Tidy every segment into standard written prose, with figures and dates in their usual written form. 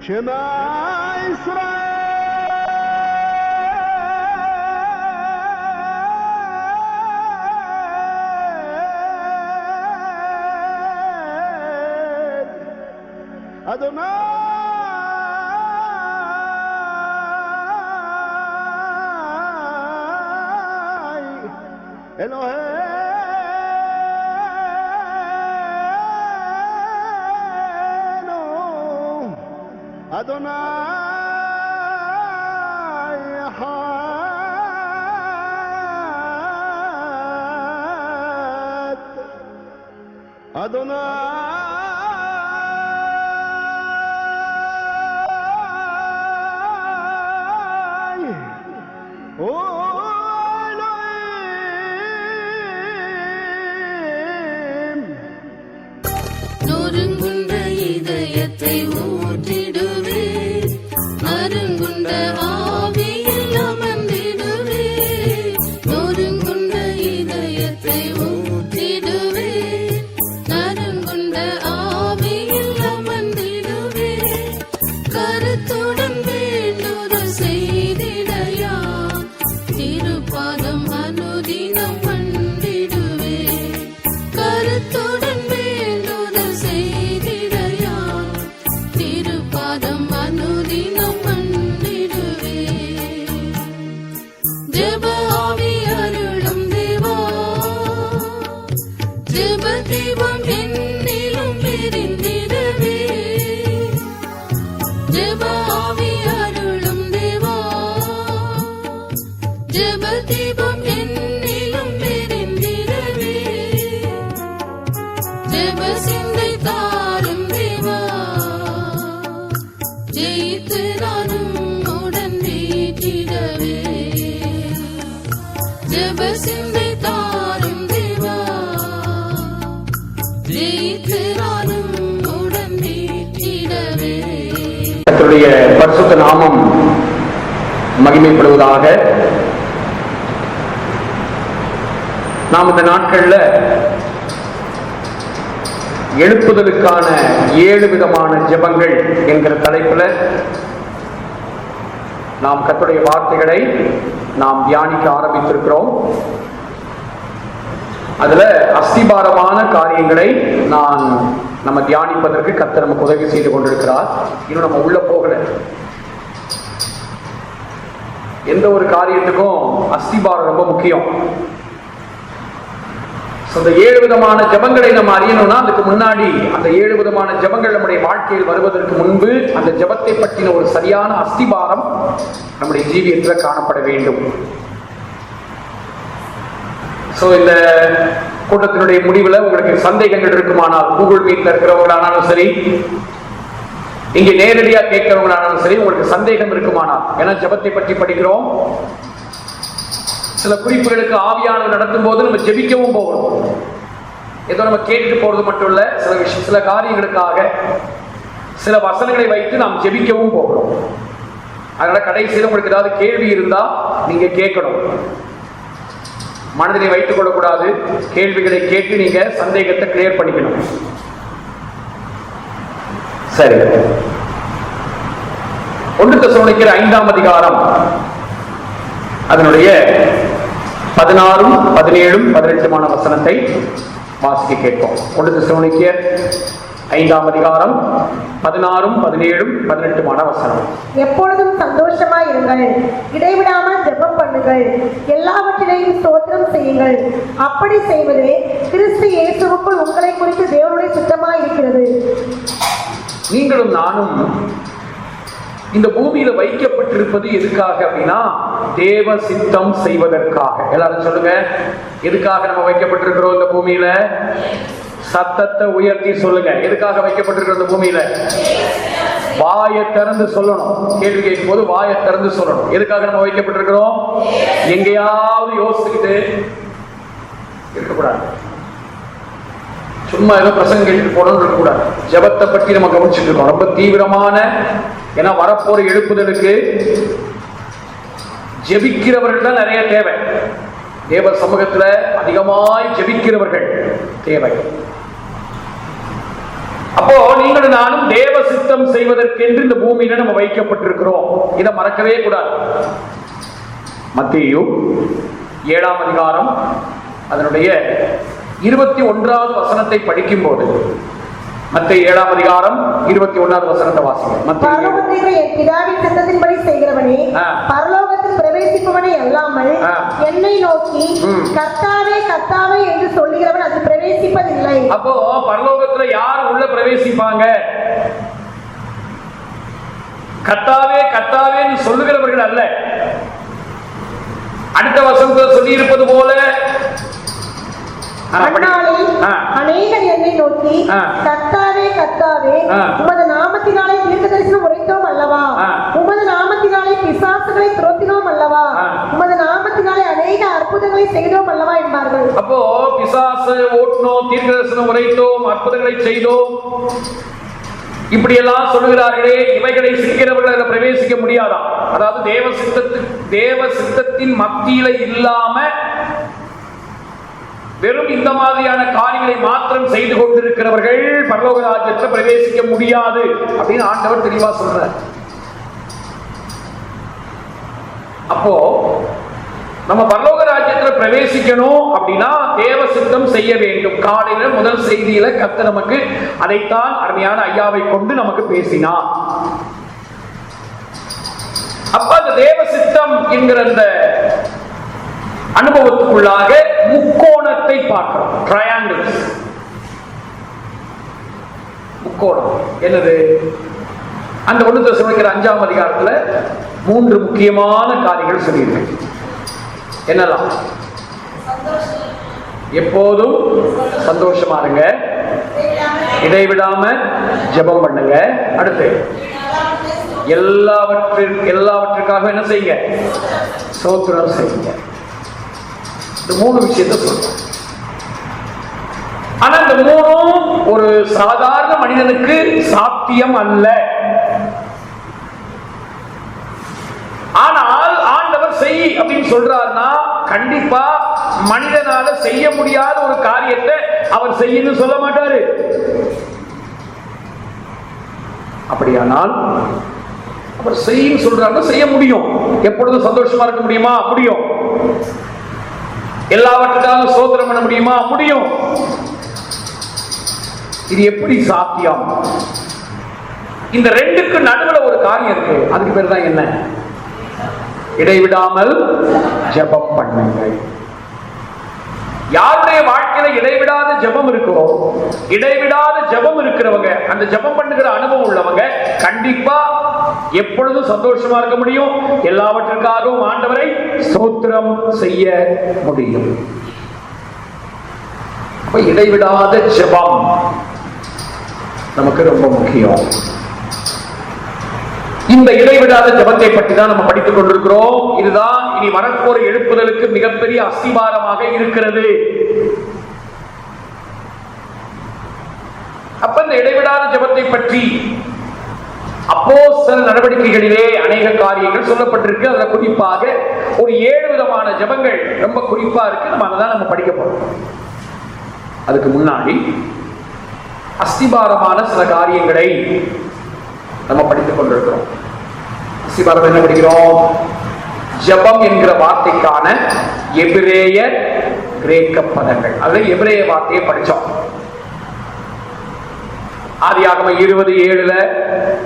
شما إسرائيل أدوناي إلهي أدوناي حاد أدوناي أولئيم நொறுங்குண்ட இதயத்தை ஊற்றிடுவே, அருங்குண்ட ஆவியில் அமர்ந்திடுவே. நொறுங்குண்ட இதயத்தை ஊற்றிடுவே, அருங்குண்ட ஆவியில் அமர்ந்திடுவே. கருத்துடன் வேண்டுதல் செய்திடையா, திருப்பாதம் அனுதினம் கண்டிடுவே. கருத்துடன் வேண்டுதல் செய்திடையா, திருப்பாதம் அனுதினம் கண்டிடுவே. ஜெப ஆவி அருளும் தேவா, ஜெப தீபம் என்னிலும் எரிந்திடவே. ஜெப ஆவி அருளும் தேவா, ஜெப தீபம் என்னிலும் எரிந்திடவே. ஜெப சிந்தை தாரும் தேவா, ஜெயித்து நானும் உடன் வீற்றிடவே. ஜெப சிந்தை தாரும் தேவா, ஜெயித்து நானும் உடன் வீற்றிடவே. கர்த்தருடைய பரிசுத்த நாமம் மகிமைப்படுவதாக. நாம் இந்த நாட்கள்ல எழுப்புதலுக்கான 7 விதமான ஜெபங்கள் என்கிற தலைப்புல நாம் கர்த்தருடைய வார்த்தைகளை நாம் தியானிக்க ஆரம்பித்திருக்கிறோம். அதுல அஸ்திபாரமான காரியங்களை நம்ம தியானிப்பதற்கு கர்த்தர் நமக்கு உதவி செய்து கொண்டிருக்கிறார். இன்னும் நம்ம உள்ள போகல. எந்த ஒரு காரியத்துக்கும் அஸ்திபாரம் ரொம்ப முக்கியம். அந்த 7 விதமான ஜெபங்களை நம்ம அறியணும்னா அதுக்கு முன்னாடி அந்த 7 விதமான ஜெபங்கள் நம்முடைய வாழ்க்கையில் வருவதற்கு முன்பு அந்த ஜெபத்தை பற்றின ஒரு சரியான அஸ்திபாரம் நம்முடைய ஜீவியத்தில் காணப்பட வேண்டும். இந்த கூட்டத்தினுடைய முடிவில் உங்களுக்கு சந்தேகங்கள் இருக்குமானால், கூகுள் மீட்ல இருக்கிறவங்களானாலும் சரி, இங்கே நேரடியா கேட்கிறவங்களானாலும் சரி, உங்களுக்கு சந்தேகம் இருக்குமானால், ஏன்னா ஜெபத்தை பற்றி படிக்கிறோம், சில குறிப்புகளுக்கு ஆவியானவர் நடத்தும் போது நம்ம ஜெபிக்கவும் போகணும். ஏதோ நம்ம கேட்டுட்டு போறது மட்டும் இல்ல, சில காரியங்களுக்காக சில வசனங்களை வைத்து நாம் ஜெபிக்கவும் போகணும். அதனால கடைசியில் உங்களுக்கு ஏதாவது கேள்வி இருந்தா நீங்க கேட்கணும். மனதிலே வைத்துக் கொள்ளக்கூடாது. கேள்விகளை கேட்டு நீங்க சந்தேகத்தை கிளியர் பண்ணிக்கணும். சரி, 1 தெசலோனிக்கர் 5ஆம் அதிகாரம் அதனுடைய 16, 17, 18 வசனத்தை வாசிக்க கேட்போம். 1 தெசலோனிக்கர் 5ஆம் அதிகாரம் 16, 17, 18 வசனம். எப்பொழுதும் சந்தோஷமாய் இருங்கள், இடைவிடாமல் ஜெபம் பண்ணுங்கள், எல்லாவற்றிலையும் ஸ்தோத்திரம் செய்யுங்கள். அப்படி செய்வதே கிறிஸ்து இயேசுவுக்குள் உங்களை குறித்து தேவனுடைய சித்தமாய் இருக்கிறது. நீங்களும் நானும் இந்த பூமியில வைக்கப்பட்டிருப்பது எதுக்காக அப்படின்னா, தேவ சித்தம் செய்வதற்காக. எல்லாரும் சொல்லுங்க, எதுக்காக நம்ம வைக்கப்பட்டிருக்கிறோம் இந்த பூமியில? சத்தத்தை உயர்த்தி சொல்லுங்க. எதுக்காக வைக்கப்பட்டிருக்கிறோம் இந்த பூமியில? வாயை திறந்து சொல்லணும். கேள்வி கேட்கும் போது வாயை திறந்து சொல்லணும். எதுக்காக நம்ம வைக்கப்பட்டிருக்கிறோம்? எங்கேயாவது யோசிச்சுக்கிட்டு இருக்கக்கூடாது. சும்மா ஏதோ பிரசங்கம் கேட்டு போடணும் இருக்கக்கூடாது. ஜெபத்தை பற்றி நம்ம கவனிச்சுட்டு இருக்கோம். ரொம்ப தீவிரமான, ஏன்னா வரப்போற எழுப்புதலுக்கு ஜெபிக்கிறவர்கள் தான் நிறைய தேவை. தேவ சமூகத்துல அதிகமாய் ஜெபிக்கிறவர்கள் தேவை. அப்போ நீங்களும் நானும் தேவ சித்தம் செய்வதற்கென்று இந்த பூமியில நம்ம வைக்கப்பட்டிருக்கிறோம். இதை மறக்கவே கூடாது. மத்தேயு 7ஆம் அதிகாரம் அதனுடைய 21வது வசனத்தை படிக்கும் போது, மத்தேயு 7ஆம் அதிகாரம் 21வது வசனத்தை வாசிங்க. பரலோகத்திலே என் பிதாவின் சித்தத்தின்படி செய்கிறவனே பரலோகத்தில் பிரவேசிப்பவனே அல்லாமல் என்னை நோக்கி கர்த்தாவே கர்த்தாவே என்று சொல்லுகிறவன் அது பிரவேசிப்பதில்லை. அப்போ பரலோகத்துல யார் உள்ள பிரவேசிப்பாங்க? கர்த்தாவே கர்த்தாவே சொல்லுகிறவர்கள் அல்ல. அடுத்த வசனத்தில் சொல்லி இருப்பது போல அநேகர் என்னை நோக்கி கர்த்தாவே கர்த்தாவே உமது நாமத்தினாலே தீர்க்கதரிசனம் உரைத்தோம் அல்லவா, உமது நாமத்தினாலே பிசாசுகளை துரத்தினோம் அல்லவா, உமது நாமத்தினாலே அநேக அற்புதங்களை செய்தோம் அல்லவா என்பார்கள். அப்போ பிசாசு ஓட்டினோம், தீர்க்கதரிசனம் உரைத்தோம், அற்புதங்களை செய்தோம், இப்படி எல்லாம் சொல்லுகிறார்களே, இவைகளை செய்கிறவர்கள் அதில் பிரவேசிக்க முடியாதாம். அதாவது தேவ சித்தத்தின் மத்தியில இல்லாம வெறும் இந்த மாதிரியான காரியங்களை மாத்திரம் செய்து கொண்டிருக்கிறவர்கள் பரலோக ராஜ்யத்தில் பிரவேசிக்க முடியாது அப்படின்னு ஆண்டவர் தெளிவா சொல்றார். அப்போ நம்ம பரலோக ராஜ்யத்தில் பிரவேசிக்கணும் அப்படின்னா தேவ சித்தம் செய்ய வேண்டும். காலையில முதல் செய்தியில கர்த்தர் நமக்கு அதைத்தான் அருமையான ஐயாவை கொண்டு நமக்கு பேசினார். அப்ப அந்த தேவ சித்தம் என்கிற அந்த அனுபவத்துக்குள்ளாக முக்கோணத்தை பார்க்கிறோம். ட்ரையாங்கிள்ஸ், முக்கோணம் என்னது? அந்த 1 தெசலோனிக்கர் 5ஆம் அதிகாரத்துல 3 முக்கியமான காரியங்கள் சொல்லியிருக்கு. என்னலாம்? எப்போதும் சந்தோஷமா இருங்க, இடைவிடாம ஜெபம் பண்ணுங்க, அடுத்து எல்லாவற்றுக்காக என்ன செய்யுங்க? ஸ்தோத்திரம் செய்யுங்க. இந்த 3 விஷயத்தை சொல்றோம். ஆனா இந்த 3ம் ஒரு சாதாரண மனிதனுக்கு சாத்தியம் அல்ல. ஆனால் ஆண்டவர் செய் அப்படின்னு சொல்றாருன்னா கண்டிப்பா மனிதனால செய்ய முடியாத ஒரு காரியத்தை அவர் செய்யணும்னு சொல்ல மாட்டாரு. அப்படியானால் அவர் செய்யும் சொல்றாருன்னா செய்ய முடியும். எப்பொழுதும் சந்தோஷமா இருக்க முடியுமா? முடியும். எல்லாவற்றுக்காக ஸ்தோத்திரம் பண்ண முடியுமா? முடியும். இது எப்படி சாத்தியம்? இந்த 2க்கு நடுவில் ஒரு காரியம் இருக்கு. அதுக்கு பேர் தான் என்ன? இடைவிடாமல் ஜெபம் பண்ணுங்கள். யாருடைய வாழ்க்கையில இடைவிடாத ஜெபம் இருக்கோ, இடைவிடாத ஜெபம் இருக்கிறவங்க, அந்த ஜெபம் பண்ணுகிற அனுபவம் உள்ளவங்க கண்டிப்பா எப்பொழுதும் சந்தோஷமா இருக்க முடியும். எல்லாவற்றிற்காகவும் ஆண்டவரை ஸ்தோத்திரம் செய்ய முடியும். அப்ப இடைவிடாத ஜெபம் நமக்கு ரொம்ப முக்கியம். இந்த இடைவிடாத ஜெபத்தை பற்றி தான் நம்ம படித்துக் கொண்டிருக்கிறோம். இதுதான் இனி வரப்போற எழுப்புதலுக்கு மிகப்பெரிய அஸ்திபாரமாக இருக்கிறது. அப்ப இந்த இடைவிடாத ஜெபத்தை பற்றி அப்போஸ்தல நடவடிக்கைகளிலே அநேக காரியங்கள் சொல்லப்பட்டிருக்கு. அதுல குறிப்பாக ஒரு 7 விதமான ஜெபங்கள் ரொம்ப குறிப்பா இருக்கு. நம்ம அதான் நம்ம படிக்க போறோம். அதுக்கு முன்னாடி அஸ்திபாரமான சில காரியங்களை நம்ம படித்துக் கொண்டிருக்கிறோம். அஸ்திபாரம் என்ன படிக்கிறோம்? ஜெபம் என்கிற வார்த்தைக்கான எபிரேய கிரேக்க பதங்கள். அதுல எபிரேய வார்த்தையை படிச்சோம். ஆதியாகமம் 20:7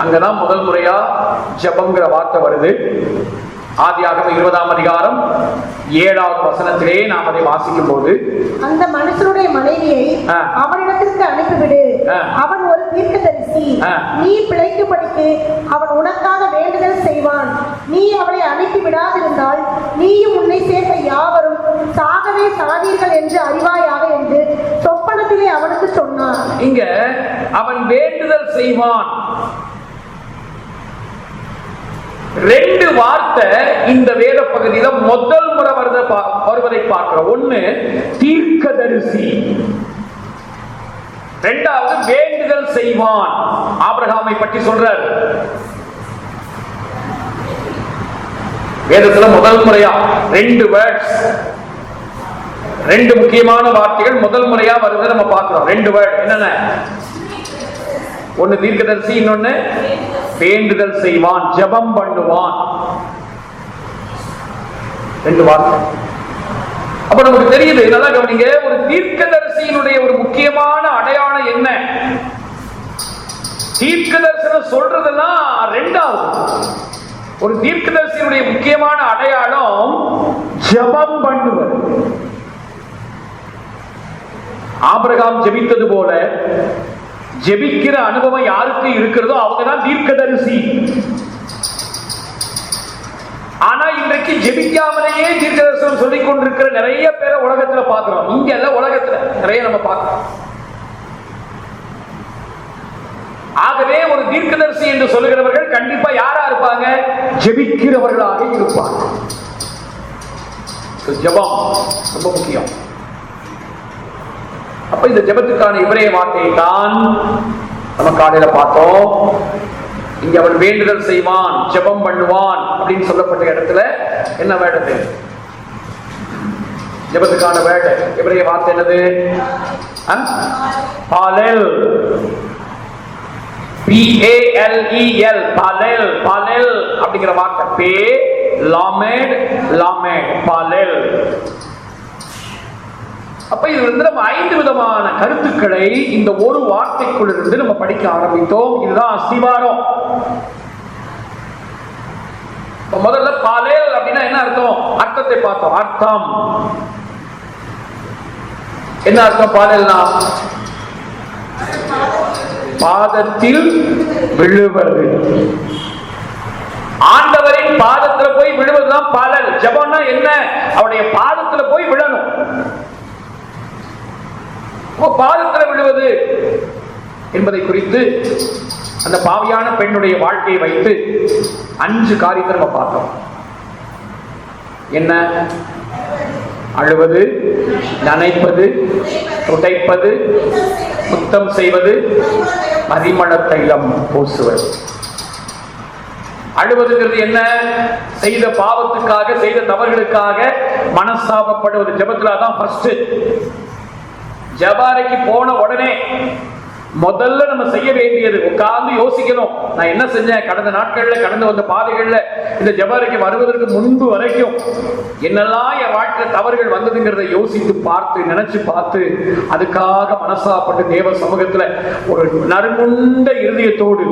அங்கதான் முதல் முறையா ஜெபம்ங்கிற வார்த்தை வருது. ஆதியாகமம் 20ஆம் அதிகாரம் 7வது வசனத்திலே நாம் அதை வாசிக்கும் போது, அந்த மனுஷனுடைய மனைவியை அவனிடத்திற்கு அனுப்பிவிடு, அவன் ஒரு தீர்க்கதரிசி, நீ பிழைக்கும்படிக்கு அவன் உனக்காக வேண்டுதல் செய்வான், நீ அவளை அனுப்பி விடாதிருந்தால் நீயும் உன்னை சேர்ந்த யாவரும் சாகவே சாதீர்கள் என்று அறிவாயாக என்று சொப்பனத்திலே அவனுக்கு சொன்னான். இங்க அவன் வேண்டுதல் செய்வான். 2 வார்த்தை இந்த வேத பகுதியில முதல் முறை வருவதை பார்க்கிறோம். ஒண்ணு தீர்க்கதரிசி, 2வது வேண்டுதல் செய்வான். ஆபிரகாமை பற்றி சொல்றார். வேதத்துல முதல் முறையா 2 வேர்ட்ஸ், 2 முக்கியமான வார்த்தைகள் முதல் முறையா வருது நம்ம பார்க்கிறோம். 2 வேர்ட் என்னென்ன? ஒன்னு தீர்க்கதரிசி, இன்னொன்னு வேண்டுதல் செய்வான், ஜெபம் பண்ணுவான். 2 வார்த்தை. அப்ப நமக்கு தெரியுது, நல்லா கவனிங்க, ஒரு தீர்க்கதரிசியினுடைய ஒரு முக்கியமான அடையாளம் என்ன? தீர்க்கதரிசனம் சொல்றதெல்லாம் 2வது. ஒரு தீர்க்கதரிசியினுடைய முக்கியமான அடையாளம் ஜெபம் பண்ணுவது. ஆபிரகாம் ஜெபித்தது போல ஜெபிக்கிற அனுபவம் யாருக்கு இருக்கிறதோ அவங்கதான் தீர்க்கதரிசி. ஆனா இன்றைக்கு ஜெபிக்காமலேயே தீர்க்கதரிசனம் சொல்லிக் கொண்டிருக்கிற நிறைய பேரை உலகத்துல பார்க்கிறோம். இங்க இல்ல, உலகத்துல நிறைய நம்ம பார்க்கிறோம். ஆகவே ஒரு தீர்க்கதரிசி என்று சொல்லுகிறவர்கள் கண்டிப்பா யாரா இருப்பாங்க? ஜெபிக்கிறவர்களாக இருப்பாங்க. ஜெபம் ரொம்ப முக்கியம். அப்ப இந்த ஜெபத்துக்கான இவரே வார்த்தையை தான் நம்ம காலையில பார்த்தோம். இங்க அவன் வேண்டுதல் செய்வான், ஜெபம் பண்ணுவான் அப்படின்னு சொல்லப்பட்ட இடத்துல என்ன வேர்டு? ஜெபத்துக்கான வேர்டு இவரே வார்த்தை என்னது? பாலெல். PALEL, பாலெல். பாலெல் அப்படிங்கிற வார்த்தை பே லாமெட் லாமெட் பாலெல். அப்ப இது வந்து நம்ம 5 விதமான கருத்துக்களை இந்த ஒரு வார்த்தைக்குள் இருந்து நம்ம படிக்க ஆரம்பித்தோம். இதுதான் அஸ்திவாரம். முதல்ல பாலேல் அப்படின்னா என்ன அர்த்தம்? அர்த்தத்தை பார்த்தோம். அர்த்தம் என்ன அர்த்தம்? பாலேல்னா பாதத்தில் விழுவது. ஆண்டவரின் பாதத்துல போய் விழுவதுதான் பாலல். ஜெபம்னா என்ன? அவருடைய பாதத்துல போய் விழணும். பாதத்தில் விழுவது என்பதை குறித்து அந்த பாவியான பெண்ணுடைய வாழ்க்கையை வைத்து 5 காரியத்தை நம்ம பார்த்தோம். என்ன? அழுவது, நனைப்பது, துடைப்பது, சுத்தம் செய்வது, பரிமள தைலம் பூசுவது. அழுவதுங்கிறது என்ன? செய்த பாவத்துக்காக, செய்த தவறுகளுக்காக மனஸ்தாபப்படுவது. ஜெபத்துல அதான் ஃபர்ஸ்ட். ஜபாரைக்கு போன உடனே முதல்ல நம்ம செய்ய வேண்டியது உட்கார்ந்து யோசிக்கணும். நான் என்ன செஞ்சேன் கடந்த நாட்கள்ல, கடந்து வந்த பாதைகள்ல, இந்த ஜபாரைக்கு வருவதற்கு முன்பு வரைக்கும் என்னெல்லாம் என் வாழ்க்கையில தவறுகள் வந்ததுங்கிறத யோசித்து பார்த்து, நினைச்சு பார்த்து, அதுக்காக மனசாப்பட்டு தேவ சமூகத்துல ஒரு நறுமுண்ட இருதயத்தோடு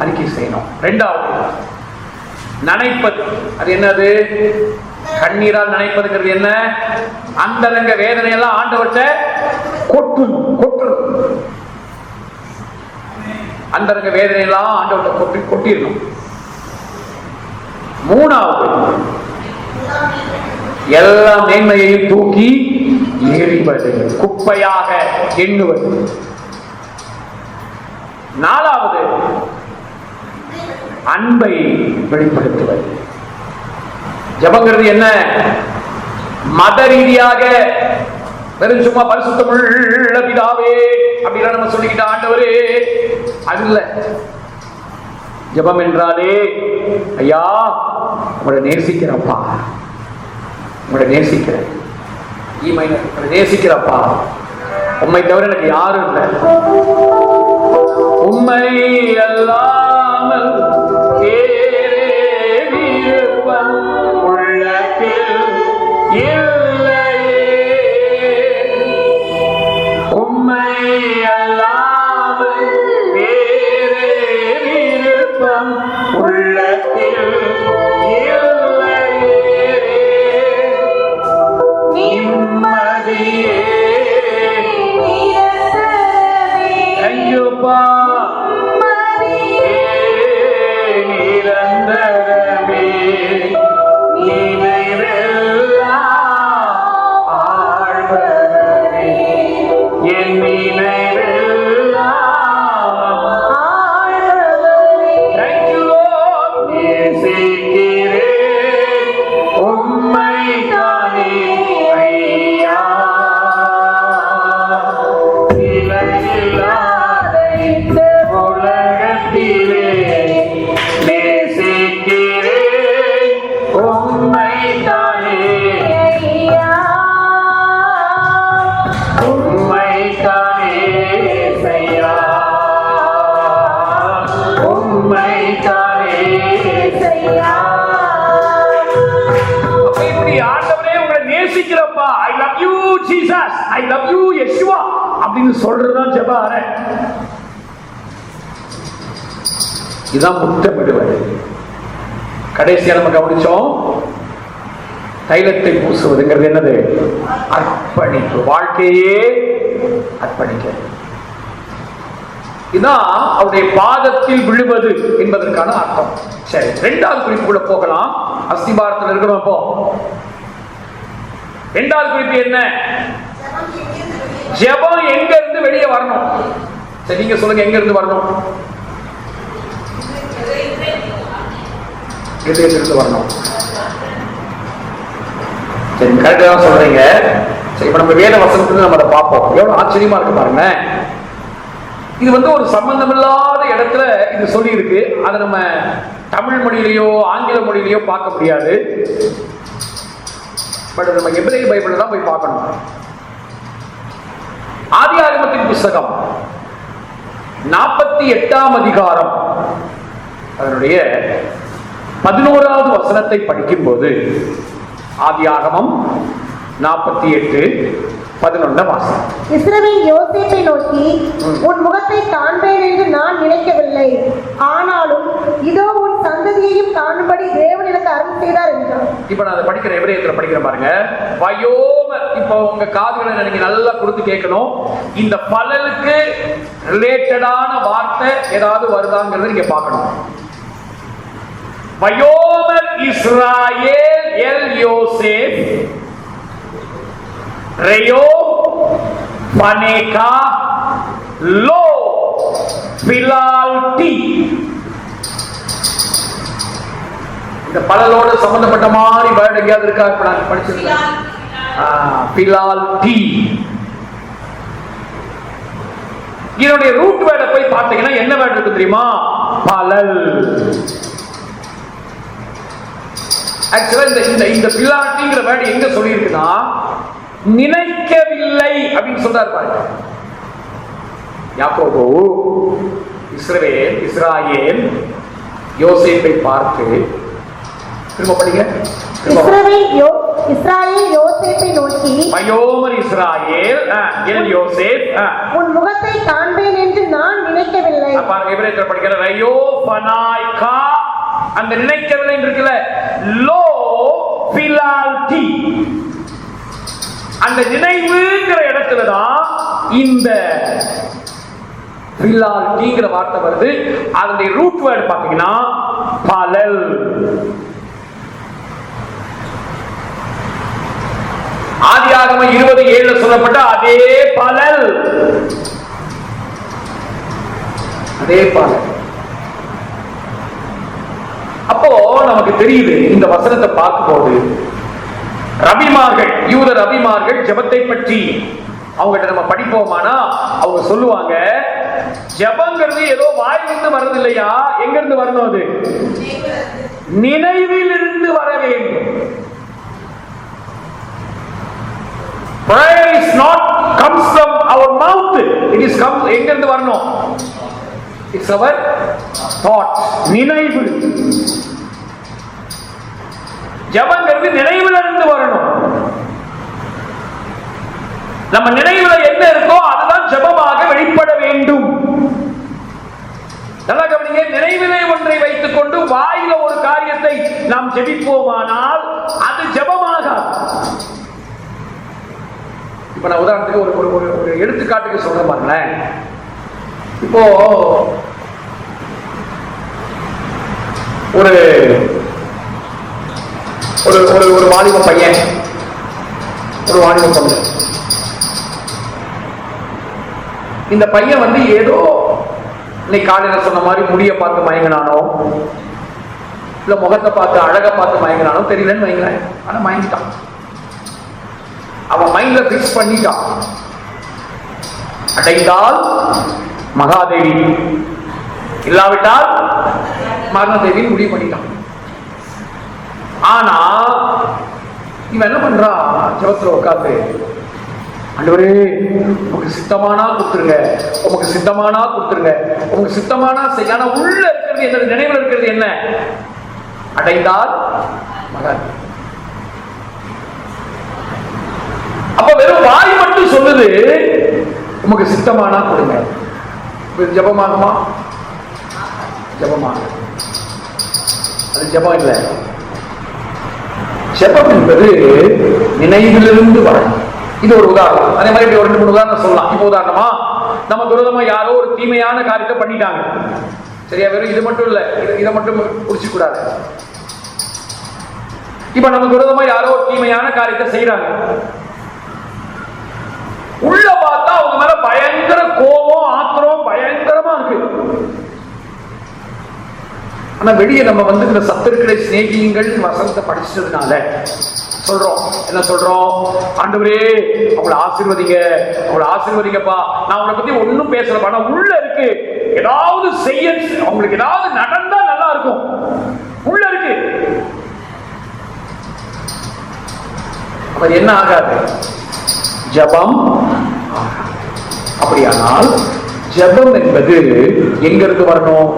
அறிக்கை செய்யணும். 2வது நனைப்பது. அது என்னது? கண்ணீரால் நினைப்பதுங்கிறது என்ன? அந்தரங்க வேதனையெல்லாம் ஆண்டவர்கிட்ட கொட்டணும். அந்தரங்க வேதனையெல்லாம் ஆண்டவர்கிட்ட கொட்டிடணும். 3வது எல்லா மேன்மையையும் தூக்கி எறிவது, குப்பையாக எண்ணுவது. 4வது அன்பை வெளிப்படுத்துவது. ஜெபங்கிறது என்ன? மத ரீதியாக வெறும் சும்மா பரிசுத்தமுள்ள பிதாவே அப்படிலாம் நம்ம சொல்லிக்கிட்ட ஆண்டவரே அது இல்ல. ஜெபம் என்றாலே ஐயா உங்களை நேசிக்கிறப்பா, உங்களை நேசிக்கிறேன், உங்களை நேசிக்கிறப்பா, உண்மை தவிர எனக்கு யாரும் இல்லை, உண்மை அல்லாமல் ஏசையா. அப்ப இப்படி ஆண்டவரே உங்களை நேசிக்கிறப்பா, I love you Jesus, I love you Yeshua அப்படின்னு சொல்றதுதான் ஜெப அறை. இதுதான் முத்தமிடுவது. கடைசியா நம்ம கவனிச்சோம், தைலத்தை பூசுவதுங்கிறது என்னது? அர்ப்பணிப்பு. வாழ்க்கையே அர்ப்பணிக்க. இதுதான் அவருடைய பாதத்தில் விழுவது என்பதற்கான அர்த்தம். சரி, இரண்டாவது குறிப்புக்குள்ள போகலாம். அஸ்திபாரத்தில் இருக்கிறோம். இப்போ இரண்டாவது குறிப்பு என்ன? ஜெபம் எங்க இருந்து வெளியே வரணும்? சரி, நீங்க சொல்லுங்க, எங்க இருந்து வரணும்? இதயத்திலிருந்து வரணும். சரி, கரெக்டா தான் சொல்றீங்க. சரி, இப்ப நம்ம வேத வசனத்துல நம்ம அதை பார்ப்போம். எவ்வளவு ஆச்சரியமா இருக்கு பாருங்க. இது வந்து ஒரு சம்பந்தமில்லாத இடத்துல இது சொல்லி இருக்கு. அதை நம்ம தமிழ் மொழியிலேயோ ஆங்கில மொழியிலேயோ பார்க்க முடியாது. பட் நம்ம எபிரேய பைபிள்ல தான் போய் பார்க்கணும். ஆதியாகமத்தின் புஸ்தகம் 48ஆம் அதிகாரம் அதனுடைய 11வது வசனத்தை படிக்கும் போது, ஆதியாகமம் 48:11 வாசனம். இஸ்ரவேல் யோசேப்பை நோக்கி, உன் முகத்தை காண்பேன் என்று நான் நினைக்கவில்லை, ஆனாலும் இதோ உன் சந்ததியையும் காணும்படி தேவன் எனக்கு அருள் செய்தார் என்றார். இப்ப நான் அதை படிக்கிறேன், எபிரேயத்துல படிக்கிறேன் பாருங்க. வயோம, இப்ப உங்க காதுகளை நீங்க நல்லா கொடுத்து கேட்கணும். இந்த பலனுக்கு ரிலேட்டடான வார்த்தை ஏதாவது வருதாங்கிறத நீங்க பார்க்கணும். வயோமர் இஸ்ராயேல் எல் யோசேப் ரேயோ பனேகா லோ பிலால்டி. இந்த பலலோடு சம்பந்தப்பட்ட மாதிரி வேர்ட் எங்கேயாவது இருக்கா? இப்ப நான் படிச்சிருக்கேன். பிலால்டி. இதனுடைய ரூட் வேர்டை போய் பார்த்தீங்கன்னா என்ன வேர்ட் இருக்கு தெரியுமா? பலல். ஆக்சுவலா இந்த பிலாட்டிங்கிற வேர்டு எங்க சொல்லி இருக்குன்னா, நினைக்கவில்லை அப்படின்னு சொல்றாரு பாருங்க. யாக்கோபு, இஸ்ராயேல் யோசேப்பை பார்த்து, திரும்ப படிங்க. இஸ்ராயேல் யோசேப்பை நோக்கி, வயோமர் இஸ்ராயேல் எல் யோசேப், உன் முகத்தை காண்பேன் என்று நான் நினைக்கவில்லை. பாருங்க, எபிரேயத்துல படிக்கிற ரயோ பனாய்கா, அந்த நினைக்கவில்லை இருக்குல்ல, லோ பிலால்டி. அந்த நினைவுங்கிற இடத்துலதான் இந்த பிலால்டிங்கிற வார்த்தை வருது. அதனுடைய ரூட் வேர்டு பாத்தீங்கன்னா பலல். ஆதியாகமம் 20:7 சொல்லப்பட்ட அதே பலல், அதே பலல். அப்போ நமக்கு தெரியுது, இந்த வசனத்தை பார்க்கும்போது ரபிமார்கள், யூத ரபிமார்கள் ஜெபத்தை பற்றி அவங்ககிட்ட நம்ம படிப்போமானா அவங்க சொல்லுவாங்க, ஜெபங்கிறது ஏதோ வாயிலிருந்து வர்றது இல்லையா, எங்க இருந்து வரணும்? அது நினைவிலிருந்து வர வேண்டும். Prayer is not comes from our mouth, it is comes எங்க இருந்து வரணும்? It's our thought, நினைவு. ஜெபங்கிறது நினைவுல இருந்து வரணும். நம்ம நினைவுல என்ன இருக்கோ அதுதான் ஜெபமாக வெளிப்பட வேண்டும். நல்லா கவனிங்க. நினைவிலே ஒன்றை வைத்துக் கொண்டு வாயில ஒரு காரியத்தை நாம் ஜெபிப்போமானால் அது ஜெபமாகாது. இப்ப நான் உதாரணத்துக்கு ஒரு எடுத்துக்காட்டுக்கு சொல்றேன் பாருங்களேன். இப்போ ஒரு ஒரு வாலிப பையன், ஒரு வாலிப பொண்ணு. இந்த பையன் வந்து ஏதோ இன்னைக்கு காலையில சொன்ன மாதிரி முடிய பார்த்து மயங்கினானோ, இல்ல முகத்தை பார்த்து அழகை பார்த்து மயங்கினானோ தெரியலன்னு வைங்களேன். ஆனா மயங்கிட்டான். அவன் மைண்ட்ல பிக்ஸ் பண்ணிட்டான். அடைந்தால் மகாதேவி, இல்லாவிட்டால் மரணதேவி முடிவு பண்ணிட்டான். ஆனா இவன் என்ன பண்றான்? ஜெபத்துல உட்கார்ந்து ஆண்டவரே உமக்கு சித்தமானா கொடுத்துருங்க, உமக்கு சித்தமானா கொடுத்துருங்க, உமக்கு சித்தமானா செய்ய. ஆனா உள்ள இருக்கிறது என்னது? நினைவில் இருக்கிறது என்ன? அடைந்தால் மகன். அப்ப வெறும் வாய் மட்டும் சொல்லுது உமக்கு சித்தமானா கொடுங்க. ஜபமாகுமா? ஜபமாக அது ஜபம் இல்லை. ஜபம் என்பது நினைவிலிருந்து வரும். இது ஒரு உதாரணம். அதே மாதிரி இப்படி ஒரு 2-3 உதாரணம் சொல்லலாம். இப்ப உதாரணமா நம்ம விரோதமா யாரோ ஒரு தீமையான காரியத்தை பண்ணிட்டாங்க, சரியா? வெறும் இது மட்டும் இல்ல, இதை மட்டும் குறிச்சு கூடாது. இப்ப நமக்கு விரோதமா யாரோ ஒரு தீமையான காரியத்தை செய்யறாங்க. உள்ள பார்த்தா அவங்க மேல பயங்கர கோபம், ஆத்திரம் பயங்கரமா இருக்கு. ஆனா வெளியே நம்ம வந்து இந்த சத்துருக்களை சிநேகியுங்கள் வசனத்தை படிச்சதுனால சொல்றோம். என்ன சொல்றோம்? ஆண்டவரே அவங்களை ஆசீர்வதிங்க, அவங்களை ஆசீர்வதிங்கப்பா. நான் அவங்களை பத்தி ஒன்னும் பேசலப்பா. ஆனா உள்ள இருக்கு ஏதாவது செய்ய, அவங்களுக்கு ஏதாவது நடந்தா நல்லா இருக்கும். உள்ள இருக்கு. அப்ப என்ன ஆகாது? ஜபம். அப்படியானால் ஜபம் என்பது எங்க இருந்து வரணும்?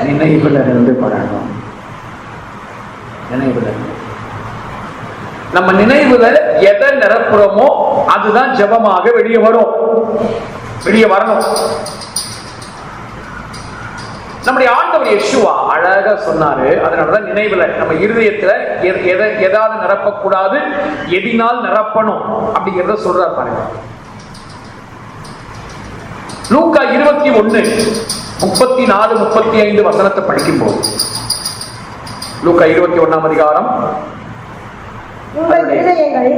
நினைவுல இருந்து வரணும். நினைவுல நம்ம நினைவுல எதை நிரப்புறோமோ அதுதான் ஜபமாக வெளியே வரும், வெளியே வரணும். நம்முடைய ஆண்டவர் யெஷுவா அழகா சொன்னாரு. அதனாலதான் நினைவுல நம்ம இருதயத்துல எதாவது நிரப்பக்கூடாது, எதினால் நிரப்பணும் அப்படிங்கிறத சொல்றாரு பாருங்க. லூக்கா 21:34-35 வசனத்தை படிக்கும் போது, லூக்கா 21ஆம் அதிகாரம், உங்கள் இருதயங்கள்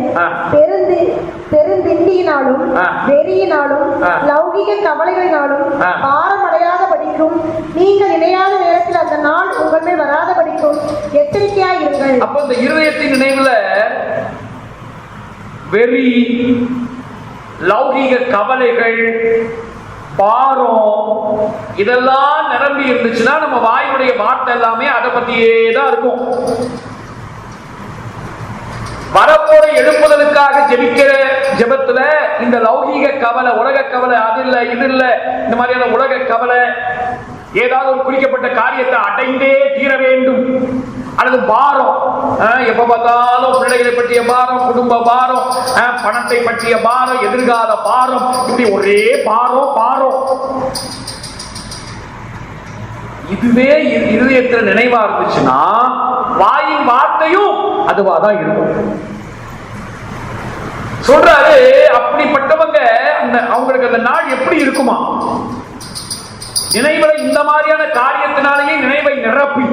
பெருந்திண்டியினாலும் வெறியினாலும் லௌகிக கவலைகளினாலும் பாரமடையாத படிக்கும் நீங்கள் நினையாத நேரத்தில் அந்த நாள் உங்கள் மேல் வராத படிக்கும் எச்சரிக்கையாய் இருங்கள். அப்போ இந்த இருதயத்தின் நினைவுல வெறி, லௌகிக கவலைகள், பாரம் இதெல்லாம் நிரம்பி இருந்துச்சுன்னா நம்ம வாயுடைய வார்த்தை எல்லாமே அதை பத்தியே தான் இருக்கும். வரப்போற எழுப்புதலுக்காக ஜெபிக்கிற ஜெபத்துல இந்த லௌகீக கவலை, உலக கவலை, அது இல்ல இது இல்ல, இந்த மாதிரியான உலக கவலை, ஏதாவது ஒரு குறிக்கப்பட்ட காரியத்தை அடைந்தே தீர வேண்டும், அல்லது பாரம், எப்ப பார்த்தாலும் பிள்ளைகளை பற்றிய பாரம், குடும்ப பாரம், பணத்தை பற்றிய பாரம், எதிர்கால பாரம், இப்படி ஒரே பாரம் பாரம். இதுவே இருதயத்தில் நினைவா இருந்துச்சுன்னா வாயின் வார்த்தையும் அதுவாதான் இருக்கும். சொல்றாரு அப்படிப்பட்டவங்க அவங்களுக்கு அந்த நாள் எப்படி இருக்குமா? நினைவுல இந்த மாதிரியான காரியத்தினாலேயே நினைவை நிரப்பி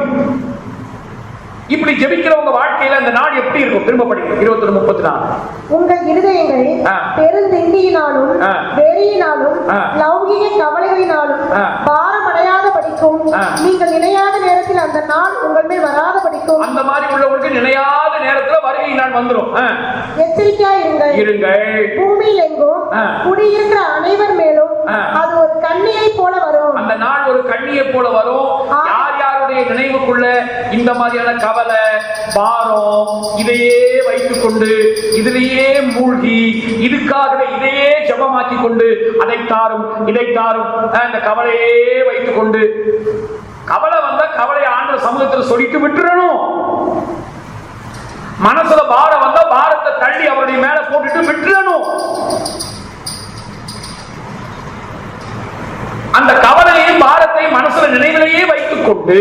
இப்படி ஜெபிக்கிறவங்க வாழ்க்கையில அந்த நாள் எப்படி இருக்கும்? திரும்ப படிங்க 21:34. உங்கள் இருதயங்கள் பெருந்திண்டியினாலும் வெறியினாலும் லௌகிக கவலைகளினாலும் பாரமடையாத படிக்கும் நீங்கள் நினையாத நேரத்தில் அந்த நாள் உங்கள் மேல் வராத படிக்கும். அந்த மாதிரி உள்ளவங்களுக்கு நினையாத நேரத்தில் வருகை நாள் வந்துடும். எச்சரிக்கையா இருங்கள். பூமியில் எங்கும் குடியிருக்கிற அனைவர் மேலும் அது ஒரு கண்ணியை போல வரும். அந்த நாள் ஒரு கண்ணியை போல வரும். யார் யாருடைய நினைவுக்குள்ள இந்த மாதிரியான கவலை, பாரம் இதையே வைத்துக் கொண்டு இதிலேயே மூழ்கி இதுக்காகவே இதையே ஜபமாக்கி கொண்டு அதை தாரும் இதை தாரும் அந்த கவலையே வைத்துக் கொண்டு, கவலை வந்தா கவலை ஆண்டவர் சமூகத்தில் சொல்லிட்டு விட்டுறணும். மனசுல பாரம் வந்தா பாரத்தை தள்ளி அவருடைய மேல போட்டுட்டு விட்டுறணும். அந்த கவலையையும் பாரத்தையும் மனசுல நினைவிலேயே வைத்துக் கொண்டு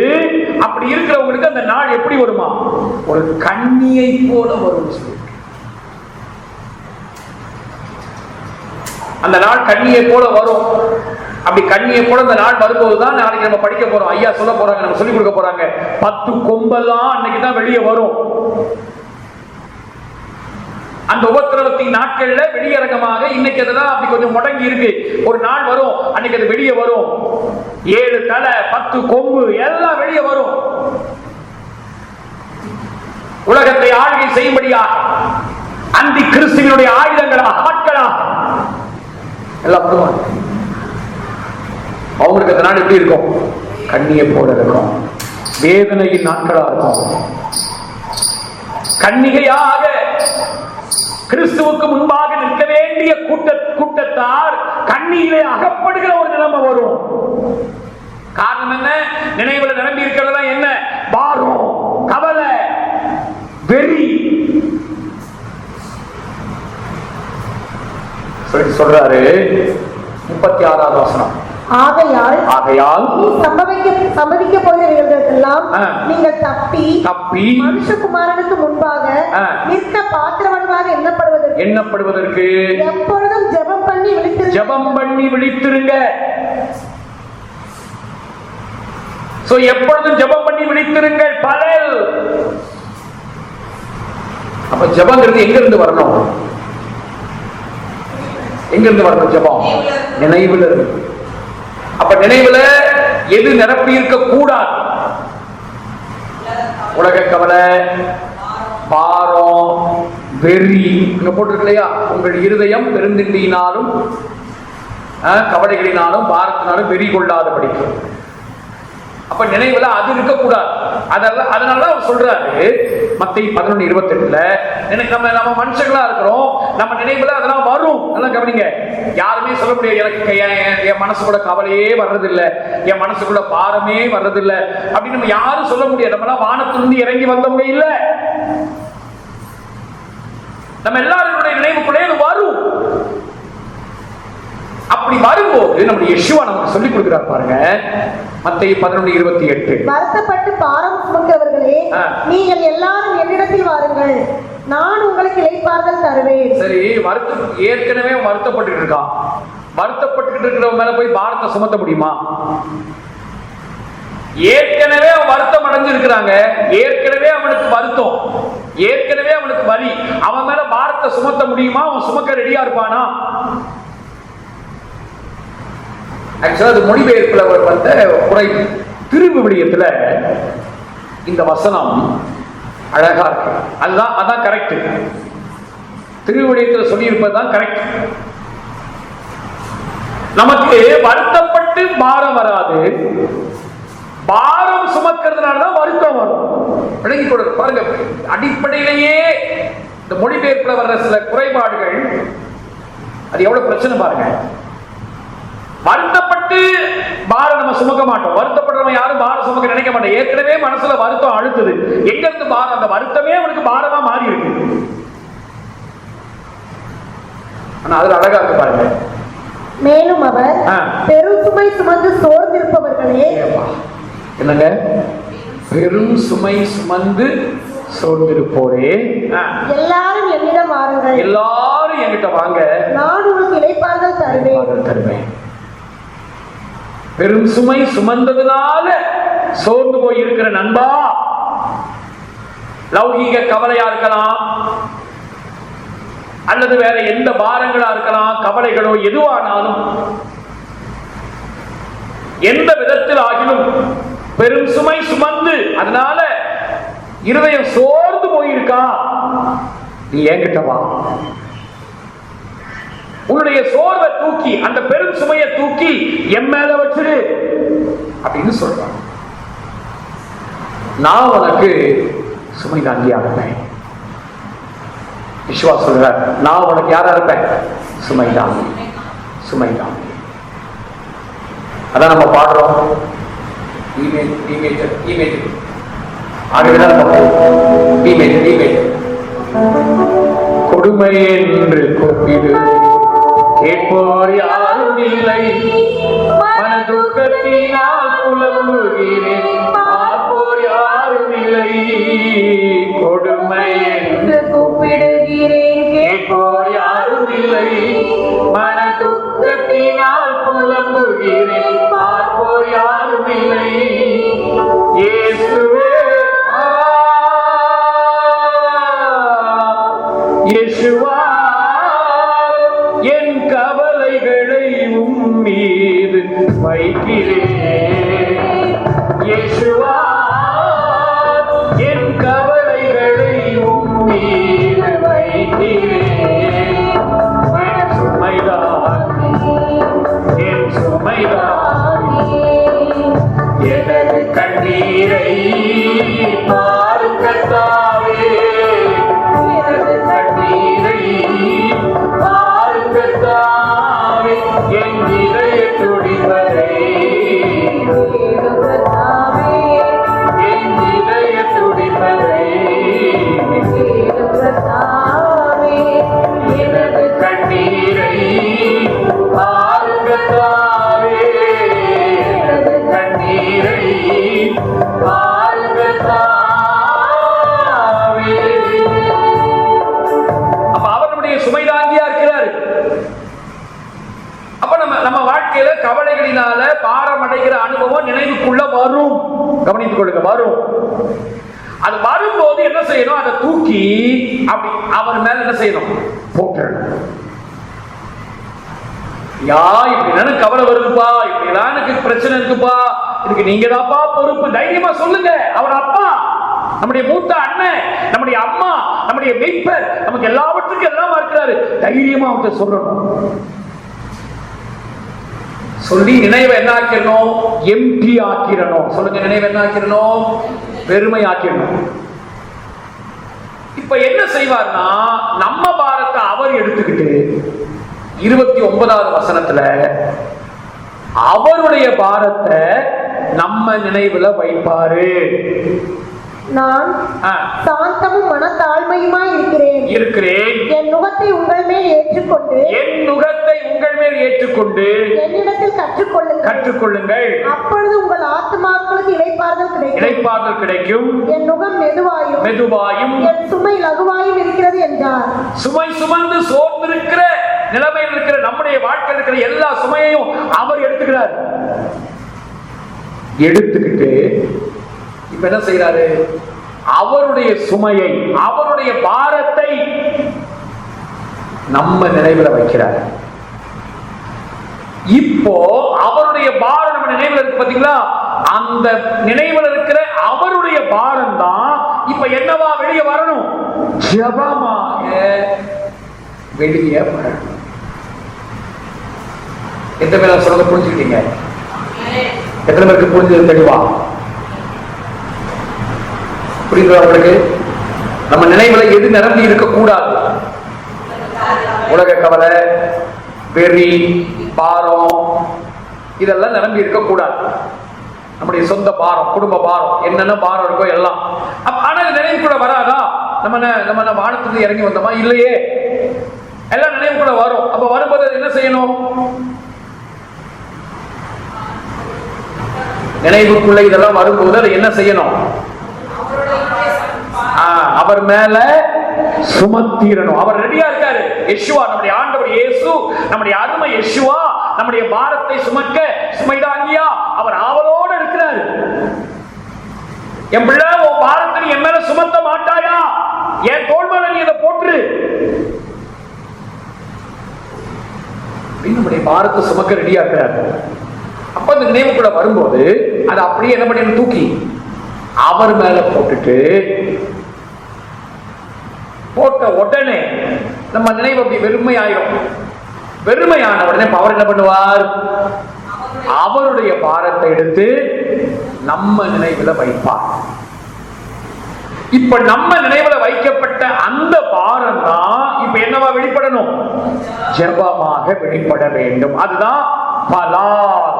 அப்படி இருக்கிறவங்களுக்கு அந்த நாள் எப்படி வருமா? ஒரு கண்ணியை போல வரும். அந்த நாள் கண்ணியை போல வரும். அப்படி கண்ணியை போல அந்த நாள் வரும்போதுதான் நாளைக்கு நம்ம படிக்க போறோம். ஐயா சொல்ல போறாங்க, நம்ம சொல்லிக் கொடுக்க போறாங்க. 10 கொம்பெல்லாம் அன்னைக்கு தான் வெளியே வரும். அந்த உபத்திரவத்தின் நாட்கள்ல வெளியரங்கமாக இன்னைக்கு அதெல்லாம் அப்படி கொஞ்சம் முடங்கி இருக்கு. ஒரு நாள் வரும், அன்னைக்கு அது வெளியே வரும். 7 தலை 10 கொம்பு எல்லாம் வெளியே வரும். உலகத்தை ஆளுகை செய்யும்படியா அந்தி கிறிஸ்துவினுடைய ஆயுதங்களா, ஆட்களா எல்லாம் வருவாங்க. அவங்களுக்கு அந்த நாள் எப்படி இருக்கும்? கண்ணியை போல இருக்கும். வேதனையின் நாட்களா இருக்கும். கன்னிகையாக கிறிஸ்துவுக்கு முன்பாக நிற்க வேண்டிய கூட்டத்தார் கண்ணீரிலே அகப்படுகிற ஒரு நிலைமை வரும். காரணம் என்ன? நினைவுல நிரம்பி இருக்கிறதா என்ன? பாரம், கவலை, வெறி. சொல்றாரு 36வது வசனம். ஆகையால் நீ சம்பவிக்க போகிறவர்களுக்கெல்லாம் நீங்கள் தப்பி மனுஷகுமாரனுக்கு முன்பாக நிற்க பாத்திரவான்களாக எண்ணப்படுவதற்கு எப்பொழுதும் ஜெபம் பண்ணி விழித்திருங்க. எப்பொழுதும் ஜெபம் பண்ணி விழித்திருங்கள். பகல். அப்ப ஜெபங்கிறது எங்க இருந்து வரணும்? எங்க இருந்து வரணும் ஜெபம்? நினைவுல இருந்து. அப்ப நினைவுல எது நிரப்பி இருக்க கூடாது? உலக கவலை, பாரம், வெறி. இங்க போட்டிருக்கு இல்லையா? உங்கள் இருதயம் பெருந்திண்டியினாலும் கவலைகளினாலும் பாரத்தினாலும் வெறி கொள்ளாத படிக்கும். அப்ப நினைவுல அது இருக்கக்கூடாது. அதனாலதான் அவர் சொல்றாரு மத்தேயு 11:28 நம்ம மனுஷங்களா இருக்கிறோம், நம்ம நினைவுல அதெல்லாம் வரும். நல்லா கவனிங்க. யாருமே சொல்ல முடியாது எனக்கு என் மனசுக்குள்ள கவலையே வர்றதில்லை, என் மனசுக்குள்ள பாரமே வர்றதில்லை அப்படின்னு நம்ம யாரும் சொல்ல முடியாது. நம்ம எல்லாம் வானத்திலிருந்து இறங்கி வந்தவங்க இல்ல. நம்ம எல்லாருடைய நினைவுக்குள்ளே வரும். அப்படி வரும்போது நம்முடைய யெஷுவா நமக்கு சொல்லிக் கொடுக்கிறார் பாருங்க. மத்தேயு 11:28 வருத்தப்பட்டு பாரம் சுமக்கிறவர்களே, நீங்கள் எல்லாரும் என்னிடத்தில் வாருங்கள், நான் உங்களுக்கு இளைப்பாறுதல் தருவேன். சரி, ஏற்கனவே வருத்தப்பட்டு இருக்கான். வருத்தப்பட்டு இருக்கிறவங்க மேல போய் பாரத்தை சுமத்த முடியுமா? ஏற்கனவே அவன் வருத்தம் அடைஞ்சிருக்கிறாங்க, ஏற்கனவே அவனுக்கு வருத்தம், ஏற்கனவே அவனுக்கு வலி, அவன் மேல பாரத்தை சுமத்த முடியுமா? அவன் சுமக்க ரெடியா இருப்பானா? ஆக்சுவலா அது மொழிபெயர்ப்புல வந்த குறைவு. திருவிவிலியத்துல இந்த வசனம் அழகா இருக்கு. அதான் கரெக்ட். திருவிவிலியத்துல சொல்லி இருப்பதுதான் கரெக்ட். நமக்கு வருத்தப்பட்டு பாரம் வராது, பாரம் சுமக்கிறதுனாலதான் வருத்தம் வரும். விளங்கி கொடுங்க பாருங்க. அடிப்படையிலேயே இந்த மொழிபெயர்ப்புல வர்ற சில குறைபாடுகள் அது எவ்வளவு பிரச்சனை பாருங்க. வருத்தப்பட்டு பாரம் நம்ம சுமக்க மாட்டோம். வருத்தப்படுறவன் யாரும் பாரம் சுமக்க நினைக்க மாட்டோம். ஏற்கனவே மனசுல வருத்தம் அழுத்துது. எங்க இருந்து பாரம்? அந்த வருத்தமே அவனுக்கு பாரமா மாறி இருக்கு. ஆனா அதுல அழகா இருக்கு பாருங்க. மேலும் அவர் பெரும் சுமை சுமந்து சோர்ந்திருப்பவர்களே, என்னங்க பெரும் சுமை சுமந்து சோர்ந்திருப்போரே, எல்லாரும் என்னிடம் வாருங்கள், எல்லாரும் என்கிட்ட வாங்க, நான் உங்களுக்கு இளைப்பாறுதல் தருவேன். பெரும் சுமை சுமந்ததுனால சோர்ந்து போய் இருக்கிற நண்பா, லௌகீக கவலையா இருக்கலாம் அல்லது வேற எந்த பாரங்களா இருக்கலாம், கவலைகளோ எதுவானாலும் எந்த விதத்தில் ஆகிலும் பெரும் சுமை சுமந்து அதனால இருதயம் சோர்ந்து போயிருக்கா, நீ என்கிட்ட வா. உன்னுடைய சோர்வை தூக்கி, அந்த பெரும் சுமையை தூக்கி என் மேல வச்சிரு அப்படின்னு சொல்றான். நான் உனக்கு சுமை தாங்கியா இருப்பேன். யெஷுவா சொல்றார், நான் உனக்கு யாரா இருப்பேன்? சுமை தாங்கி. சுமை தாங்கி. அதான் நம்ம பாடுறோம். கொடுமை என்று கூப்பிடு, கேட்போர் யாரும் இல்லை, மன துக்கத்தினால் புலம்புகிறேன், பார்ப்போர் யாரும் இல்லை. கொடுமை என்று கூப்பிடுகிறேன், கேட்போர் யாரும் இல்லை, மன துக்கத்தினால் புலம்புகிறேன், பார்ப்போர் யாரும் இல்லை. இயேசுவே, யெஷுவா, என் கவலைகளை உம்மீது வைக்கிறேன். யெஷுவா, என் கவலைகளை உம்மீது வைக்கிறேன். என் சுமைதான், என் சுமைதான், எனது கண்ணீரை பாரும் கர்த்தாவே, எனது கண்ணீரை நினைவுக்குள்ள வரும். கவனித்துக் கொள்ளுங்க, வரும். அது வரும்போது என்ன செய்யணும்? அதை தூக்கி அப்படி அவர் மேல என்ன செய்யணும்? போட்டுறணும். யா இப்படி கவலை வருதுப்பா, இப்படிதான் எனக்கு பிரச்சனை இருக்குப்பா, இதுக்கு நீங்க தான்ப்பா பொறுப்பு. தைரியமா சொல்லுங்க. அவர் அப்பா, நம்முடைய மூத்த அண்ணன், நம்முடைய அம்மா, நம்முடைய மெய்ப்பர், நமக்கு எல்லாவற்றுக்கும் எல்லாமா இருக்கிறாரு. தைரியமா அவர்கிட்ட சொல்லணும். சொல்லி நினைவை என்ன ஆக்கிடணும்? எம்டி ஆக்கிடணும். சொல்லுங்க, நினைவை என்ன ஆக்கிடணும்? பெருமை ஆக்கிடணும். இப்ப என்ன செய்வார்னா, நம்ம பாரத்தை அவர் எடுத்துக்கிட்டு 29வது வசனத்துல அவருடைய பாரத்தை நம்ம நினைவுல வைப்பாரு. நான் சாந்தமும் மனத்தாழ்மையுமா இருக்கிறேன். என் நுகத்தை உங்கள் மேல் ஏற்றுக்கொண்டு என்னிடத்தில் கற்றுக்கொள்ளுங்கள். அப்பொழுது உங்கள் ஆத்துமாக்களுக்கு இளைப்பாறுதல் கிடைக்கும். என் நுகம் மெதுவாயும் என் சுமை லகுவாயும் இருக்கிறது என்றார். சுமை சுமந்து சோர்ந்திருக்கிற நிலைமையில் இருக்கிற நம்முடைய வாழ்க்கையில் இருக்கிற எல்லா சுமையையும் அவர் எடுத்துக்கிறார். எடுத்துக்கிட்டு இப்ப என்ன செய்யறாரு? அவருடைய சுமையை, அவருடைய பாரத்தை நம்ம நினைவுல வைக்கிறார். இப்போ அவருடைய பாரம் நம்ம நினைவுல இருக்கு பாத்தீங்களா? அந்த நினைவுல இருக்கிற அவருடைய பாரம் தான் இப்ப என்னவா வெளியே வரணும்? ஜெபமாக வெளியே வரணும். எத்தனை பேர் சொல்ல புரிஞ்சுக்கிட்டீங்க? எத்தனை பேருக்கு புரிஞ்சது? தெளிவா புரியுதா உங்களுக்கு? நம்ம நினைவுல எது நிரம்பி இருக்க கூடாது? உலக கவலை, வெறி, பாரம், இதெல்லாம் நிரம்பி இருக்க கூடாது. நம்முடைய சொந்த பாரம், குடும்ப பாரம், என்னென்ன பாரம் இருக்கோ எல்லாம். ஆனா நினைவுக்குள்ள வராதா? நம்ம வானத்துக்கு இறங்கி வந்தோமா? இல்லையே. எல்லாம் நினைவுக்குள்ள வரும். அப்ப வரும்போது என்ன செய்யணும்? நினைவுக்குள்ள இதெல்லாம் வரும்போது அது என்ன செய்யணும்? அவர் மேல சுமத்திரணும். அவர் ரெடியா இருக்காரு. யெஷுவா, நம்முடைய ஆண்டவர் இயேசு, நம்முடைய அருமை யெஷுவா நம்முடைய பாரத்தை சுமக்க சுமைதாங்கியா அவர் ஆவலோடு இருக்கிறாரு. என் பிள்ளை, உன் பாரத்தை என் மேல சுமத்த மாட்டாயா? என் தோள் மேல நீ இதை போட்டு நம்முடைய பாரத்தை சுமக்க ரெடியா இருக்கிறாரு. அப்ப அந்த நினைவு கூட வரும்போது அது அப்படியே என்ன பண்ணி தூக்கி அவர் மேல போட்டுட்டு, போட்ட உடனே நம்ம நினைவு அப்படி வெறுமையாயிரும். வெறுமையான உடனே அவர் என்ன பண்ணுவார்? அவருடைய பாரத்தை எடுத்து நம்ம நினைவுல வைப்பார். இப்ப நம்ம நினைவுல வைக்கப்பட்ட அந்த பாரம் தான் இப்ப என்னவா வெளிப்படணும்? ஜெபமாக வெளிப்பட வேண்டும். அதுதான் பலார்.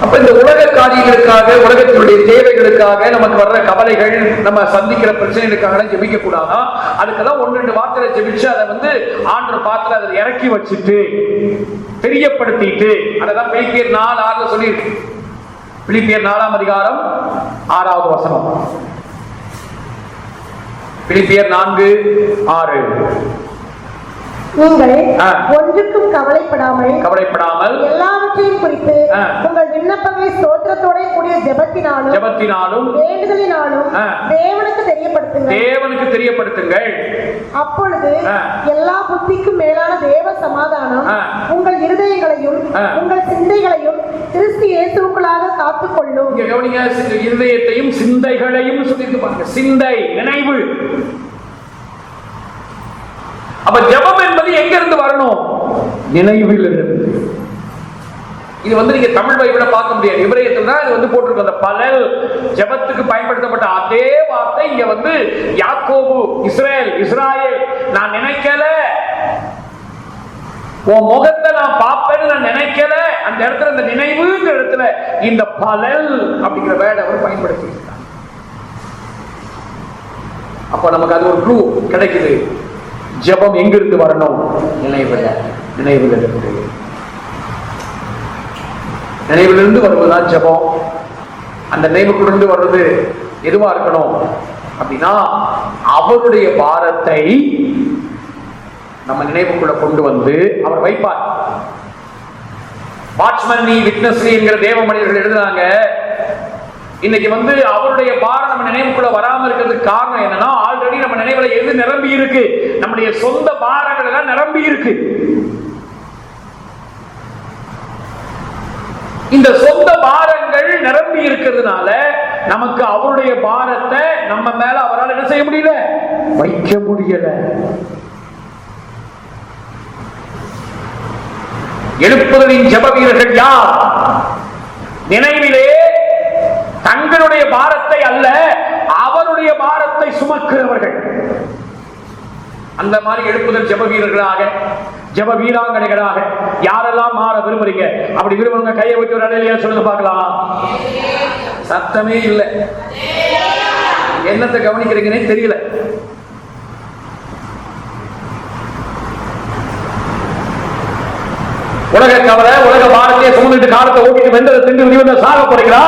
அப்ப இந்த உலக காரியங்களுக்காக, உலகத்தினுடைய தேவைகளுக்காக, நமக்கு வர்ற கவலைகள், நம்ம சந்திக்கிற பிரச்சனைகளுக்காக ஜெபிக்க கூடாதா? அதுக்கெல்லாம் 1-2 வார்த்தைகளை ஜெபிச்சு அதை ஆண்டவர் பாத்துல அதை இறக்கி வச்சுட்டு தெரியப்படுத்திட்டு, அதான் பிலிப்பியர் 4:6 சொல்லியிருக்கு. பிலிப்பியர் 4ஆம் அதிகாரம் 6வது வசனம். பிலிப்பியர் 4:6. நீங்கள் ஒன்றுக்கும் கவலைப்படாமல் எல்லாவற்றையும் குறித்து உங்கள் விண்ணப்பங்களை ஸ்தோத்திரத்தோட கூடிய ஜெபத்தினாலும் வேண்டுதலினாலும் தேவனுக்கு தெரியப்படுத்துங்கள். அப்பொழுது எல்லா புத்திக்கும் மேலான தேவ சமாதானம் உங்கள் இருதயங்களையும் உங்கள் சிந்தைகளையும் கிறிஸ்து இயேசுவுக்குள்ளாக காத்துக்கொள்ளும். இருதயத்தையும் சிந்தைகளையும் சொல்லிட்டு பாருங்க. சிந்தை, நினைவு. அப்ப ஜெபம் என்பது எங்க இருந்து வரணும்? நினைவில் இருந்து. இது நீங்க தமிழ் பைபிள பார்க்க முடியாது. எபிரேயத்துல தான் இது போட்டிருக்கு. அந்த பலல் ஜெபத்துக்கு பயன்படுத்தப்பட்ட அதே வார்த்தை இங்க யாக்கோபு, இஸ்ராயேல் நான் நினைக்கல, உன் முகத்தை நான் பார்ப்பேன்னு நான் நினைக்கல. அந்த இடத்துல இந்த நினைவுங்கிற இடத்துல இந்த பலல் அப்படிங்கிற வேர்டை அவர் பயன்படுத்தி இருக்கார். அப்ப நமக்கு அது ஒரு க்ளூ கிடைக்குது. ஜெபம் எங்கிருந்து வரணும்? நினைவிலிருந்து வருவதுதான் ஜெபம். அந்த நினைவுக்குள்ளிருந்து வர்றது எதுவா இருக்கணும் அப்படின்னா, அவருடைய பாரத்தை நம்ம நினைவுக்குள்ள கொண்டு வந்து அவர் வைப்பார். வாட்ச்மேன் நீ விட்னஸ் என்கிற தேவ மனிதர்கள் எழுதுறாங்க, இன்னைக்கு வந்து அவருடைய பாரம் நம்ம நினைவுக்குள்ள வராம இருக்கிறதுக்கு காரணம் என்னன்னா, ஆல்ரெடி நம்ம நினைவுல எது நிரம்பி இருக்கு, நம்முடைய சொந்த பாரங்கள் எல்லாம் நிரம்பி இருக்கு. இந்த சொந்த பாரங்கள் நிரம்பி இருக்கிறதுனால நமக்கு அவருடைய பாரத்தை நம்ம மேல அவரால் என்ன செய்ய முடியல, வைக்க முடியல. எழுப்புதலின் ஜெப வீரர்கள் யார்? நினைவிலே தங்களுடைய பாரத்தை அல்ல, அவருடைய பாரத்தை சுமக்கிறவர்கள். அந்த மாதிரி எழுப்புதல் ஜெப வீரர்களாக, ஜெப வீராங்கனைகளாக யாரெல்லாம் மாற விரும்புறீங்க? அப்படி விரும்புறவங்க கையை வச்சு ஒரு அடையிலையா சொல்லுங்க பார்க்கலாம். சத்தமே இல்லை. என்னத்தை கவனிக்கிறீங்கன்னே தெரியல. உலக கவலை, உலக பாரத்தையே சுமந்துட்டு காலத்தை ஓட்டிட்டு வெந்ததை திண்டு விரிவந்த சாக போறீங்களா?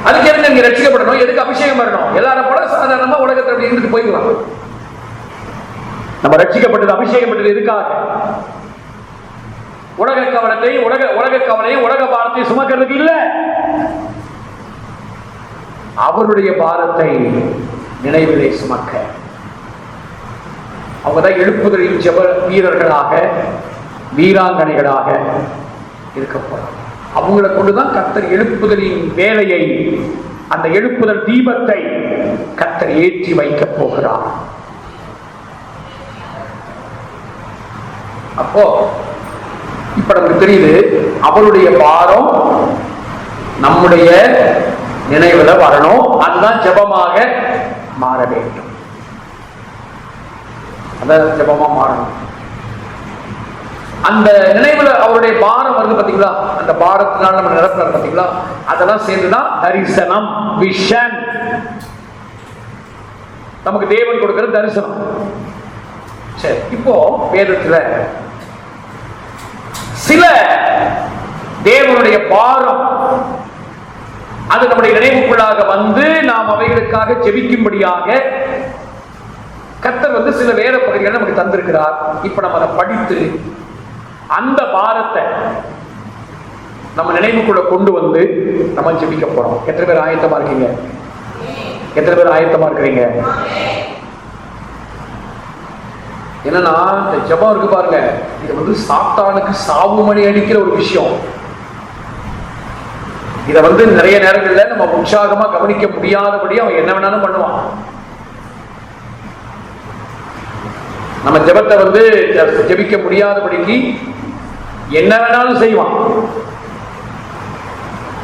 அதுக்கு எதுக்கு நீங்க ரட்சிக்கப்படணும்? எதுக்கு அபிஷேகம் வரணும்? எல்லாரும் போல சாதாரணமா உலகத்தை அப்படி இருந்துட்டு போயிடலாம். நம்ம ரட்சிக்கப்பட்டது, அபிஷேகப்பட்டது எதுக்காக? உலக கவலத்தையும் உலக கவலையும் உலக பாரத்தையும் சுமக்கிறதுக்கு இல்ல, அவருடைய பாரத்தை நினைவிலே சுமக்க. அவங்கதான் எழுப்புதலின் ஜெப வீரர்களாக, வீராங்கனைகளாக இருக்க போறாங்க. அவங்களை கொண்டுதான் கர்த்தர் எழுப்புதலின் வேலையை, அந்த எழுப்புதல் தீபத்தை கர்த்தர் ஏற்றி வைக்க போகிறார். அப்போ இப்ப நமக்கு தெரியுது, அவருடைய பாரம் நம்முடைய நினைவுல வரணும். அதுதான் ஜெபமாக மாற வேண்டும். அதான் ஜெபமா மாறணும். அந்த நினைவுல அவருடைய பாரம் வருது பாத்தீங்களா, அந்த பாரத்தினால நம்ம நிரப்புற பாத்தீங்களா, அதெல்லாம் சேர்ந்துதான் தரிசனம், விஷன். நமக்கு தேவன் கொடுக்கிற தரிசனம். சரி, இப்போ வேதத்துல சில தேவனுடைய பாரம் அது நம்முடைய நினைவுக்குள்ளாக வந்து நாம் அவைகளுக்காக ஜெபிக்கும்படியாக கர்த்தர் வந்து சில வேத பகுதிகளை நமக்கு தந்திருக்கிறார். இப்ப நம்ம அதை படித்து அந்த பாரத்தை நம்ம நினைவுக்குள்ள கொண்டு வந்து நம்ம ஜெபிக்க போறோம். எத்தனை பேர் ஆயத்தமா இருக்கீங்க? எத்தனை பேர் ஆயத்தமா இருக்கிறீங்க? என்னன்னா, இந்த ஜெபம் இருக்கு பாருங்க, இது வந்து சாத்தானுக்கு சாவு மணி அடிக்கிற ஒரு விஷயம். இத வந்து நிறைய நேரங்கள்ல நம்ம உற்சாகமா கவனிக்க முடியாதபடி அவன் என்ன வேணாலும் பண்ணுவான். நம்ம ஜெபத்தை வந்து ஜெபிக்க முடியாதபடிக்கு என்ன வேணாலும் செய்வான்.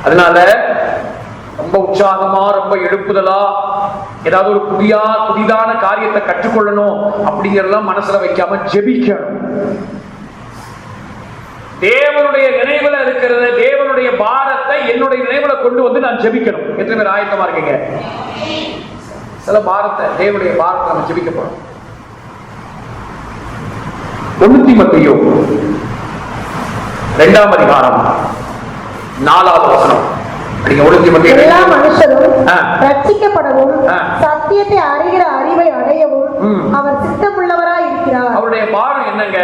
அதனால ரொம்ப உற்சாகமா, ரொம்ப எழுப்புதலா, ஏதாவது ஒரு புதிதான காரியத்தை கற்றுக்கொள்ளணும் அப்படிங்கறதெல்லாம் மனசுல வைக்காம ஜெபிக்கணும். தேவனுடைய நினைவுல இருக்கிறது, தேவனுடைய பாரத்தை என்னுடைய நினைவுல கொண்டு வந்து நான் ஜெபிக்கணும். எத்தனை பேர் ஆயத்தமா இருக்கீங்க? சில பாரத்தை, தேவனுடைய பாரத்தை நம்ம ஜெபிக்க போறோம். 1 தீமோத்தேயு 2ஆம் அதிகாரம் 4வது வசனம். எல்லா மனுஷரும் ரட்சிக்கப்படவும் சத்தியத்தை அறிகிற அறிவை அடையவும் அவர் சித்தமுள்ளவராய் இருக்கிறார். அவருடைய பாரம் என்னங்க?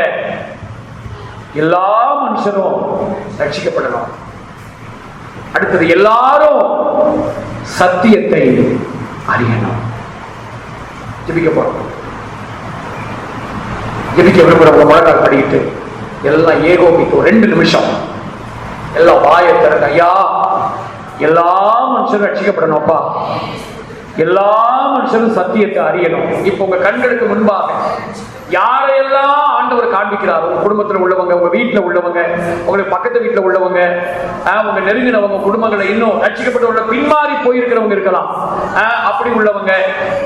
எல்லா மனுஷரும் ரட்சிக்கப்படணும். அடுத்தது எல்லாரும் சத்தியத்தை அறியணும். ஜெபிக்க போறோம். ஜெபிக்க விரும்புறவங்க முழங்கால் படிக்கிட்டு எல்லாம் ஏகோபிக்கும் 2 நிமிஷம் எல்லாம் வாயை திறக்க. ஐயா, எல்லா மனுஷரும் ரட்சிக்கப்படணும்ப்பா, எல்லா மனுஷரும் சத்தியத்தை அறியணும். இப்ப உங்க கண்களுக்கு முன்பாக யாரையெல்லாம் ஆண்டவர் காண்பிக்கிறார், உங்க குடும்பத்துல உள்ளவங்க, உங்க வீட்டுல உள்ளவங்க, உங்களுக்கு பக்கத்து வீட்டுல உள்ளவங்க, உங்க நெருங்கினவங்க, குடும்பங்களை இன்னும் ரட்சிக்கப்பட்ட பின்மாறி போயிருக்கிறவங்க இருக்கலாம். அப்படி உள்ளவங்க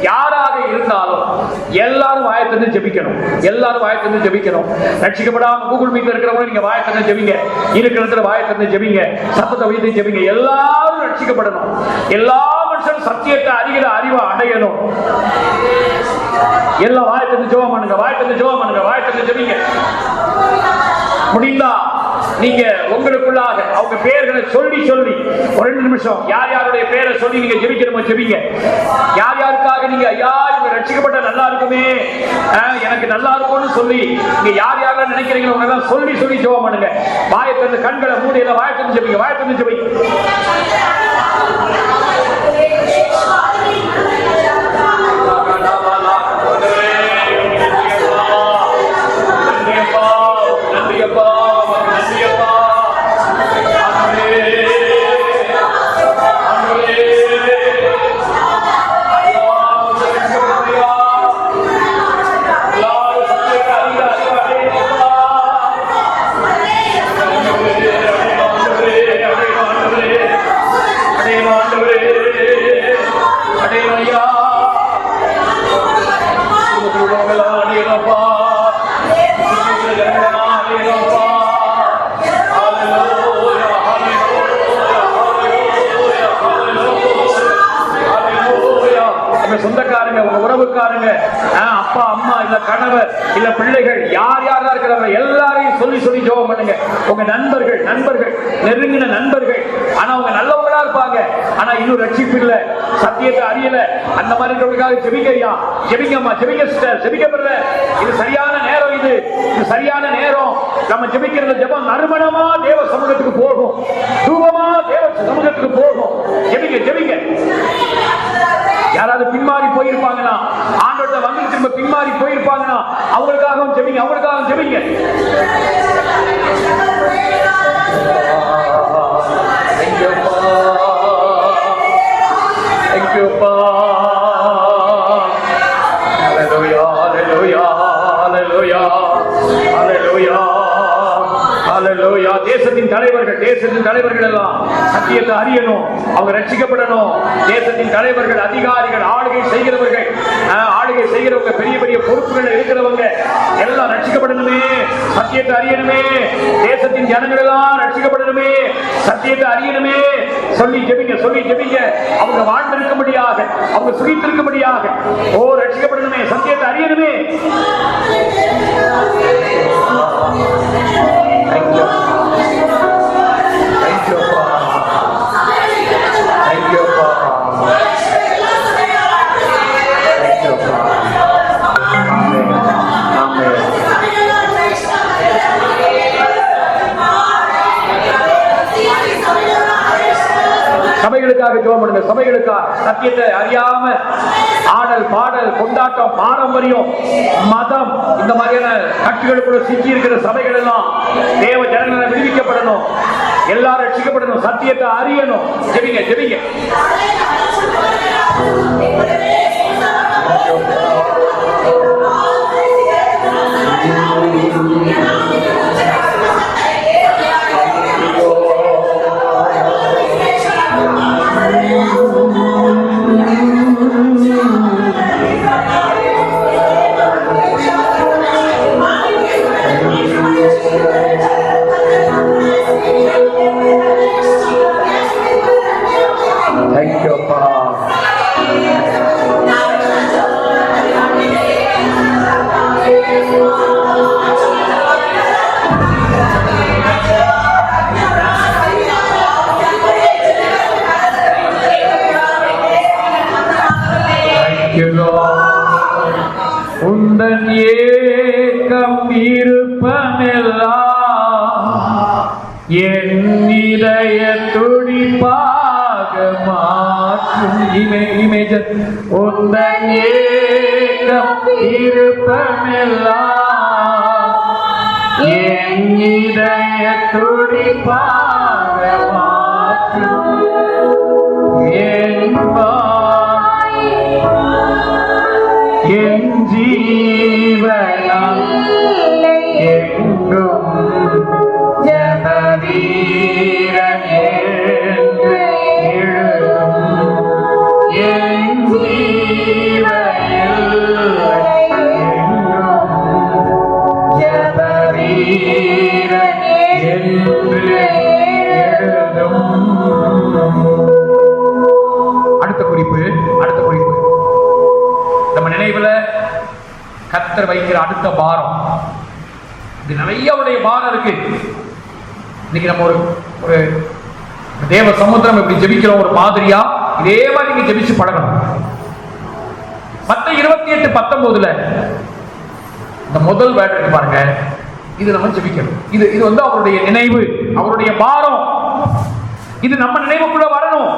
யாராக இருந்தாலும் எல்லாரும் வாயத்திலிருந்து ஜெபிக்கணும். எல்லாரும் வாயத்திலிருந்து ஜெபிக்கணும். ரட்சிக்கப்படாம கூகுள் மீட்ல இருக்கிறவங்க நீங்க வாயத்திலிருந்து ஜெபிங்க, இருக்கிற இடத்துல வாயத்திலிருந்து ஜெபிங்க, சத்தத்தை வைத்து ஜெபிங்க. எல்லாரும் ரட்சிக்கப்படணும். எல்லா மனுஷனும் சத்தியத்தை அறிகிற அறிவை அடையணும். எல்லாம் வாயத்திலிருந்து ஜெபம் பண்ணுங்க, வாயத்திலிருந்து ஜெபம் பண்ணுங்க, வாயத்திலிருந்து ஜெபிங்க. முடிந்தா நீங்க உங்களுக்குள்ளாக அவங்க பெயர்களை சொல்லி சொல்லி ஒரு 2 நிமிஷம் யார் யாருடைய பெயரை சொல்லி நீங்க ஜெபிக்கணுமோ ஜெபிங்க. யார் யாருக்காக நீங்க ஐயா இவங்க ரட்சிக்கப்பட்ட நல்லா இருக்குமே, எனக்கு நல்லா இருக்கும்னு சொல்லி நீங்க யார் யாரெல்லாம் நினைக்கிறீங்களோ அவங்க எல்லாம் சொல்லி சொல்லி ஜெபம் பண்ணுங்க. வாயை திறந்து கண்களை மூடி எல்லாம் வாயை திறந்து ஜெபிங்க. வாயை திறந்து ஜெபிங்க. சொந்தக்காரங்க, உங்க உறவுக்காரங்க, அப்பா அம்மா இல்ல கணவர் இல்ல பிள்ளைகள் யார் யாரா இருக்கிறாங்க எல்லாரையும் சொல்லி சொல்லி ஜெபம் பண்ணுங்க. உங்க நண்பர்கள் நெருங்கின நண்பர்கள், ஆனா அவங்க நல்லவங்களா இருப்பாங்க, ஆனா இன்னும் ரட்சிப்பு இல்ல, சத்தியத்தை அறியல, அந்த மாதிரி இருக்கிறவங்களுக்காக ஜெபிக்கறியா ஜெபிங்கம்மா, ஜெபிக்க சிஸ்டர், ஜெபிக்க. இது சரியான நேரம், இது சரியான நேரம். நம்ம ஜெபிக்கிற ஜெபம் நறுமணமா தேவ சமூகத்துக்கு போகும், தூபமா தேவ சமூகத்துக்கு போகும். ஜெபிங்க ஜெபிங்க. யாராவது பின்மாறி போயிருப்பாங்கன்னா, ஆண்டோட வந்து திரும்ப பின்மாறி போயிருப்பாங்கன்னா அவங்களுக்காகவும் ஜெபிங்க, அவங்களுக்காகவும் ஜெபிங்க. Thank you, Hallelujah, hallelujah, hallelujah, hallelujah, hallelujah. தேசத்தின் தலைவர்கள் எல்லாம் சத்தியத்தை அறியணும், அவங்க ரட்சிக்கப்படணும். தேசத்தின் தலைவர்கள், அதிகாரிகள், ஆளுகை செய்கிறவங்க, பெரிய பெரிய பொறுப்புகள் இருக்கிறவங்க எல்லாம் ரட்சிக்கப்படணுமே, சத்தியத்தை அறியணுமே. தேசத்தின் ஜனங்கள் எல்லாம் ரட்சிக்கப்படணுமே, சத்தியத்தை அறியணுமே. சொல்லி ஜெபிங்க. அவங்க வாழ்ந்திருக்கும்படியாக, அவங்க சுகித்திருக்கும்படியாக, ரட்சிக்கப்படணுமே, சத்தியத்தை அறியணுமே. Thank you. Thank you, Thank you, Thank you, Amen. Amen. சபைகளுக்காக ஜெபம் பண்ணுங்க. சபைகளுக்காக சத்தியத்தை அறியாம ஆடல் பாடல் கொண்டாட்டம் பாரம்பரியம் மதம் இந்த மாதிரியான கட்சிகளுக்குள்ள சிக்கி இருக்கிற சபைகள் எல்லாம் தேவ ஜனங்களை விடுவிக்கப்படணும், எல்லாரும் ரட்சிக்கப்படணும், சத்தியத்தை அறியணும். ஜெபிங்க ஜெபிங்க. Thank you, Father. உந்தன் ஏக்கம் இருப்பமெல்லாம் என் இதய துடிப்பாக மாற்றும். உந்தன் ஏக்கம் இருப்பமெல்லாம் என் இதய துடிப்பாக மாற்றும். என் ஜீவனம் எங்கும் ஜபவீரன் என்று எழுதும். என் ஜீவனில் எங்கும் ஜபவீரன் என்று எழுதும். அடுத்த குறிப்பு நம்ம நினைவுல கர்த்தர் வைக்கிற அடுத்த பாரம். இது நிறைய பாரம் இருக்கு. இன்னைக்கு நம்ம ஒரு தேவ சமுத்திரம் எப்படி ஜெபிக்கிறோம் ஒரு மாதிரியா இதே மாதிரி நீங்க ஜெபிச்சு பழகணும். மத்தேயு 28:19 இந்த முதல் வேர்ட் இருக்கு பாருங்க, இது நம்ம ஜெபிக்கணும். இது வந்து அவருடைய நினைவு, அவருடைய பாரம், இது நம்ம நினைவுக்குள்ள வரணும்.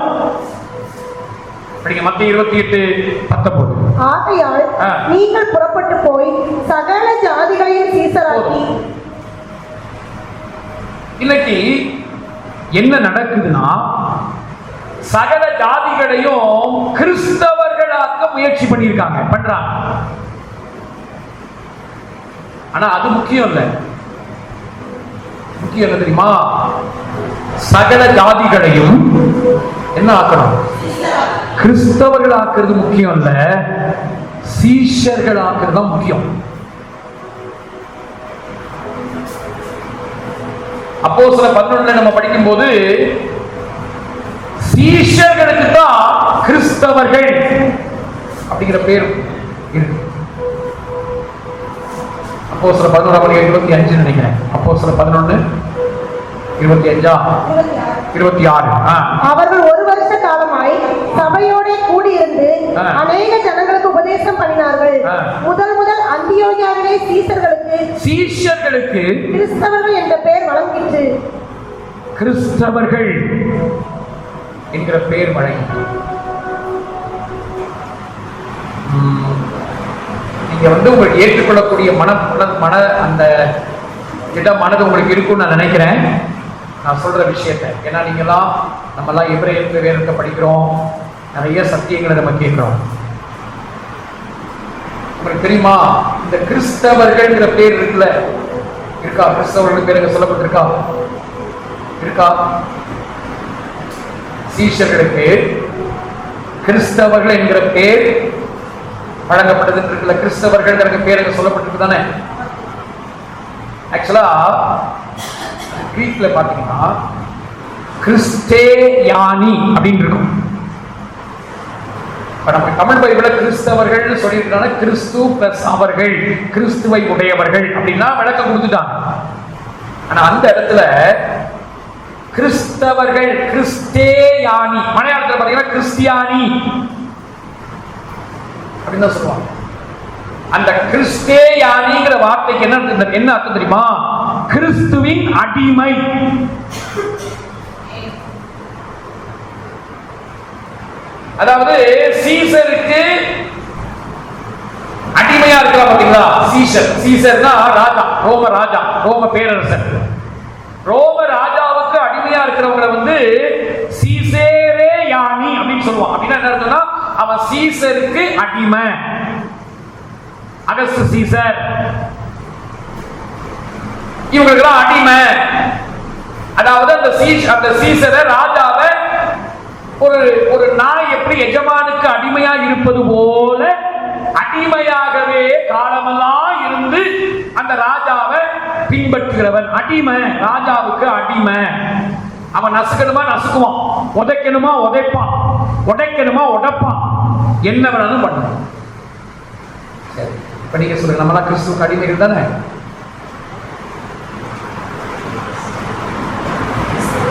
படிங்க மத்தேயு 28:19. ஆகையால் நீங்கள் புறப்பட்டு போய் சகல ஜாதிகளையும் சீசராக்கி. இன்னைக்கு என்ன நடக்குதுன்னா, சகல ஜாதிகளையும் கிறிஸ்தவர்களாக்க முயற்சி பண்றாங்க. ஆனா அது முக்கியம் இல்ல. முக்கியம் என்ன தெரியுமா? சகல ஜாதிகளையும் என்ன ஆக்கணும்? கிறிஸ்தவர்கள் ஆக்குறது முக்கியம் இல்ல, சீஷர்கள் ஆக்குறது தான் முக்கியம். அப்போஸ்தலர் 11 நம்ம படிக்கும் போது சீஷர்களுக்கு தான் கிறிஸ்தவர்கள் அப்படிங்கிற பேர் இருக்கு. அப்போஸ்தலர் 11:25 நினைக்கிறேன். அப்போஸ்தலர் 11:25-26. அவர்கள் ஒரு வருஷ காலமாய் சபையோட கூடியிருந்து அநேக ஜனங்களுக்கு உபதேசம் பண்ணினார்கள். முதல் அந்தியோகியாவிலே சீஷர்களுக்கு கிறிஸ்தவர்கள் என்ற பெயர் வழங்கிற்று. கிறிஸ்தவர்கள் என்கிற பெயர் வழங்கி. நீங்க வந்து உங்களுக்கு ஏற்றுக்கொள்ளக்கூடிய மன அந்த மனது உங்களுக்கு இருக்கும்னு நான் நினைக்கிறேன். நான் சொல்ற விஷயத்தை, ஏன்னா நம்மெல்லாம் எபிரேயருக்கு வேதத்தை படிக்கிறோம், நிறைய சத்தியங்களை நம்ம கேட்கிறோம். உங்களுக்கு தெரியுமா, இந்த கிறிஸ்தவர்கள்ங்கிற பேர் இருக்கா? கிறிஸ்தவர்கள் பேர் சொல்லப்பட்டிருக்கா? இருக்கா? சீஷர்களுக்கு கிறிஸ்தவர்கள் என்கிற பேர் வழங்கப்பட்டது இருக்குல்ல. கிறிஸ்தவர்கள் பேர் சொல்லப்பட்டிருக்கு தானே? ஆக்சுவலா கிரீக்ல பாத்தீங்கன்னா கிறிஸ்டேயானி அப்படின்னு இருக்கும். நம்ம தமிழ் பைபிள்ல கிறிஸ்தவர்கள் சொல்லியிருக்காங்க, கிறிஸ்து பிளஸ் அவர்கள், கிறிஸ்துவை உடையவர்கள் அப்படின்னா விளக்கம் கொடுத்துட்டாங்க. ஆனா அந்த இடத்துல கிறிஸ்தவர்கள் கிறிஸ்டேயானி, மலையாளத்தில் பாத்தீங்கன்னா கிறிஸ்டியானி அப்படின்னு தான் சொல்லுவாங்க. அந்த கிறிஸ்டேயானிங்கிற வார்த்தைக்கு என்ன அர்த்தம் தெரியுமா? கிறிஸ்துவின் அடிமை. அதாவது சீசருக்கு அடிமையா இருக்கலாம் பாத்தீங்களா? சீசர்னா ராஜா, ரோம பேரரசர். ரோம ராஜாவுக்கு அடிமையா இருக்கிறவங்க வந்து சீசேரேயானி அப்படின்னு சொல்லுவான். அப்படின்னா என்ன அர்த்தம்னா, அவன் சீசருக்கு அடிமை. அகஸ்ட் சீசர் இவங்களுக்கு அடிமை. அதாவது அந்த சீசரை, ராஜாவை ஒரு நாய் எப்படி எஜமானுக்கு அடிமையா இருப்பது போல அடிமையாகவே காலமெல்லாம் இருந்து அந்த ராஜாவை பின்பற்றுகிறவன் அடிமை. ராஜாவுக்கு அடிமை. அவன் நசுக்கணுமா நசுக்குவான், உதைக்கணுமா உதைப்பான், உடைக்கணுமா உடைப்பான், என்ன வேணாலும் பண்ணுவான். சரி, இப்ப நீங்க சொல்லுங்க, நம்மளாம் கிறிஸ்துவுக்கு அடிமைகள் தானே?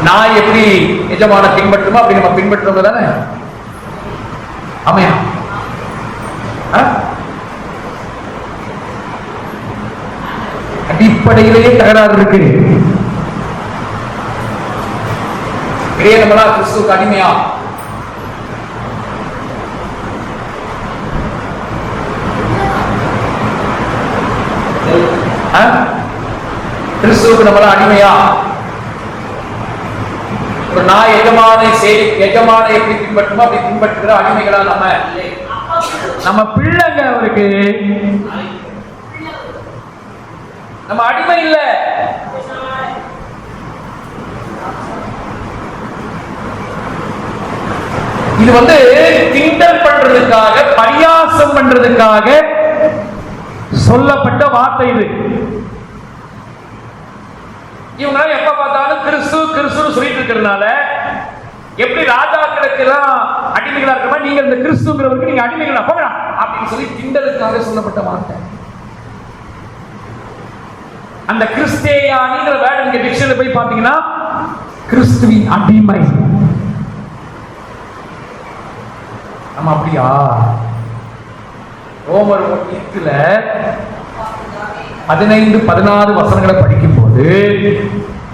நான் எப்படி எஜமான பின்பற்றுமோ அப்படி நம்ம பின்பற்றுறவங்க தானே? ஆமையா? அடிப்படையிலேயே தகராறு இருக்கு. நம்மளா கிறிஸ்துவுக்கு அடிமையா? கிறிஸ்துவுக்கு நம்மளா அடிமையா? ஒரு நாய் எஜமானை எப்படி பின்பற்றுமோ அப்படி பின்பற்றுகிற அடிமைகளா நம்ம பிள்ளைங்க. அவருக்கு நம்ம அடிமை இல்ல. இது வந்து கிண்டல் பண்றதுக்காக, பரியாசம் பண்றதுக்காக சொல்லப்பட்ட வார்த்தை இது. இவங்க எப்ப பார்த்தாலும் கிறிஸ்து சொல்லிட்டு இருக்கிறதுனால, எப்படி ராஜாக்களுக்கு எல்லாம் அடிமைகளா இருக்கிற மாதிரி நீங்க இந்த கிறிஸ்துங்கிறவருக்கு நீங்க அடிமைகளா போகலாம் அப்படின்னு சொல்லி கிண்டலுக்காக சொல்லப்பட்ட வார்த்தை. அந்த கிறிஸ்தேயானிங்கிற வேர்ட் நீங்க டிக்ஷனரியில போய் பாத்தீங்கன்னா கிறிஸ்துவின் அடிமை. நம்ம அப்படியா? ரோமர் 15-16 வசனங்களை படிக்கும் போது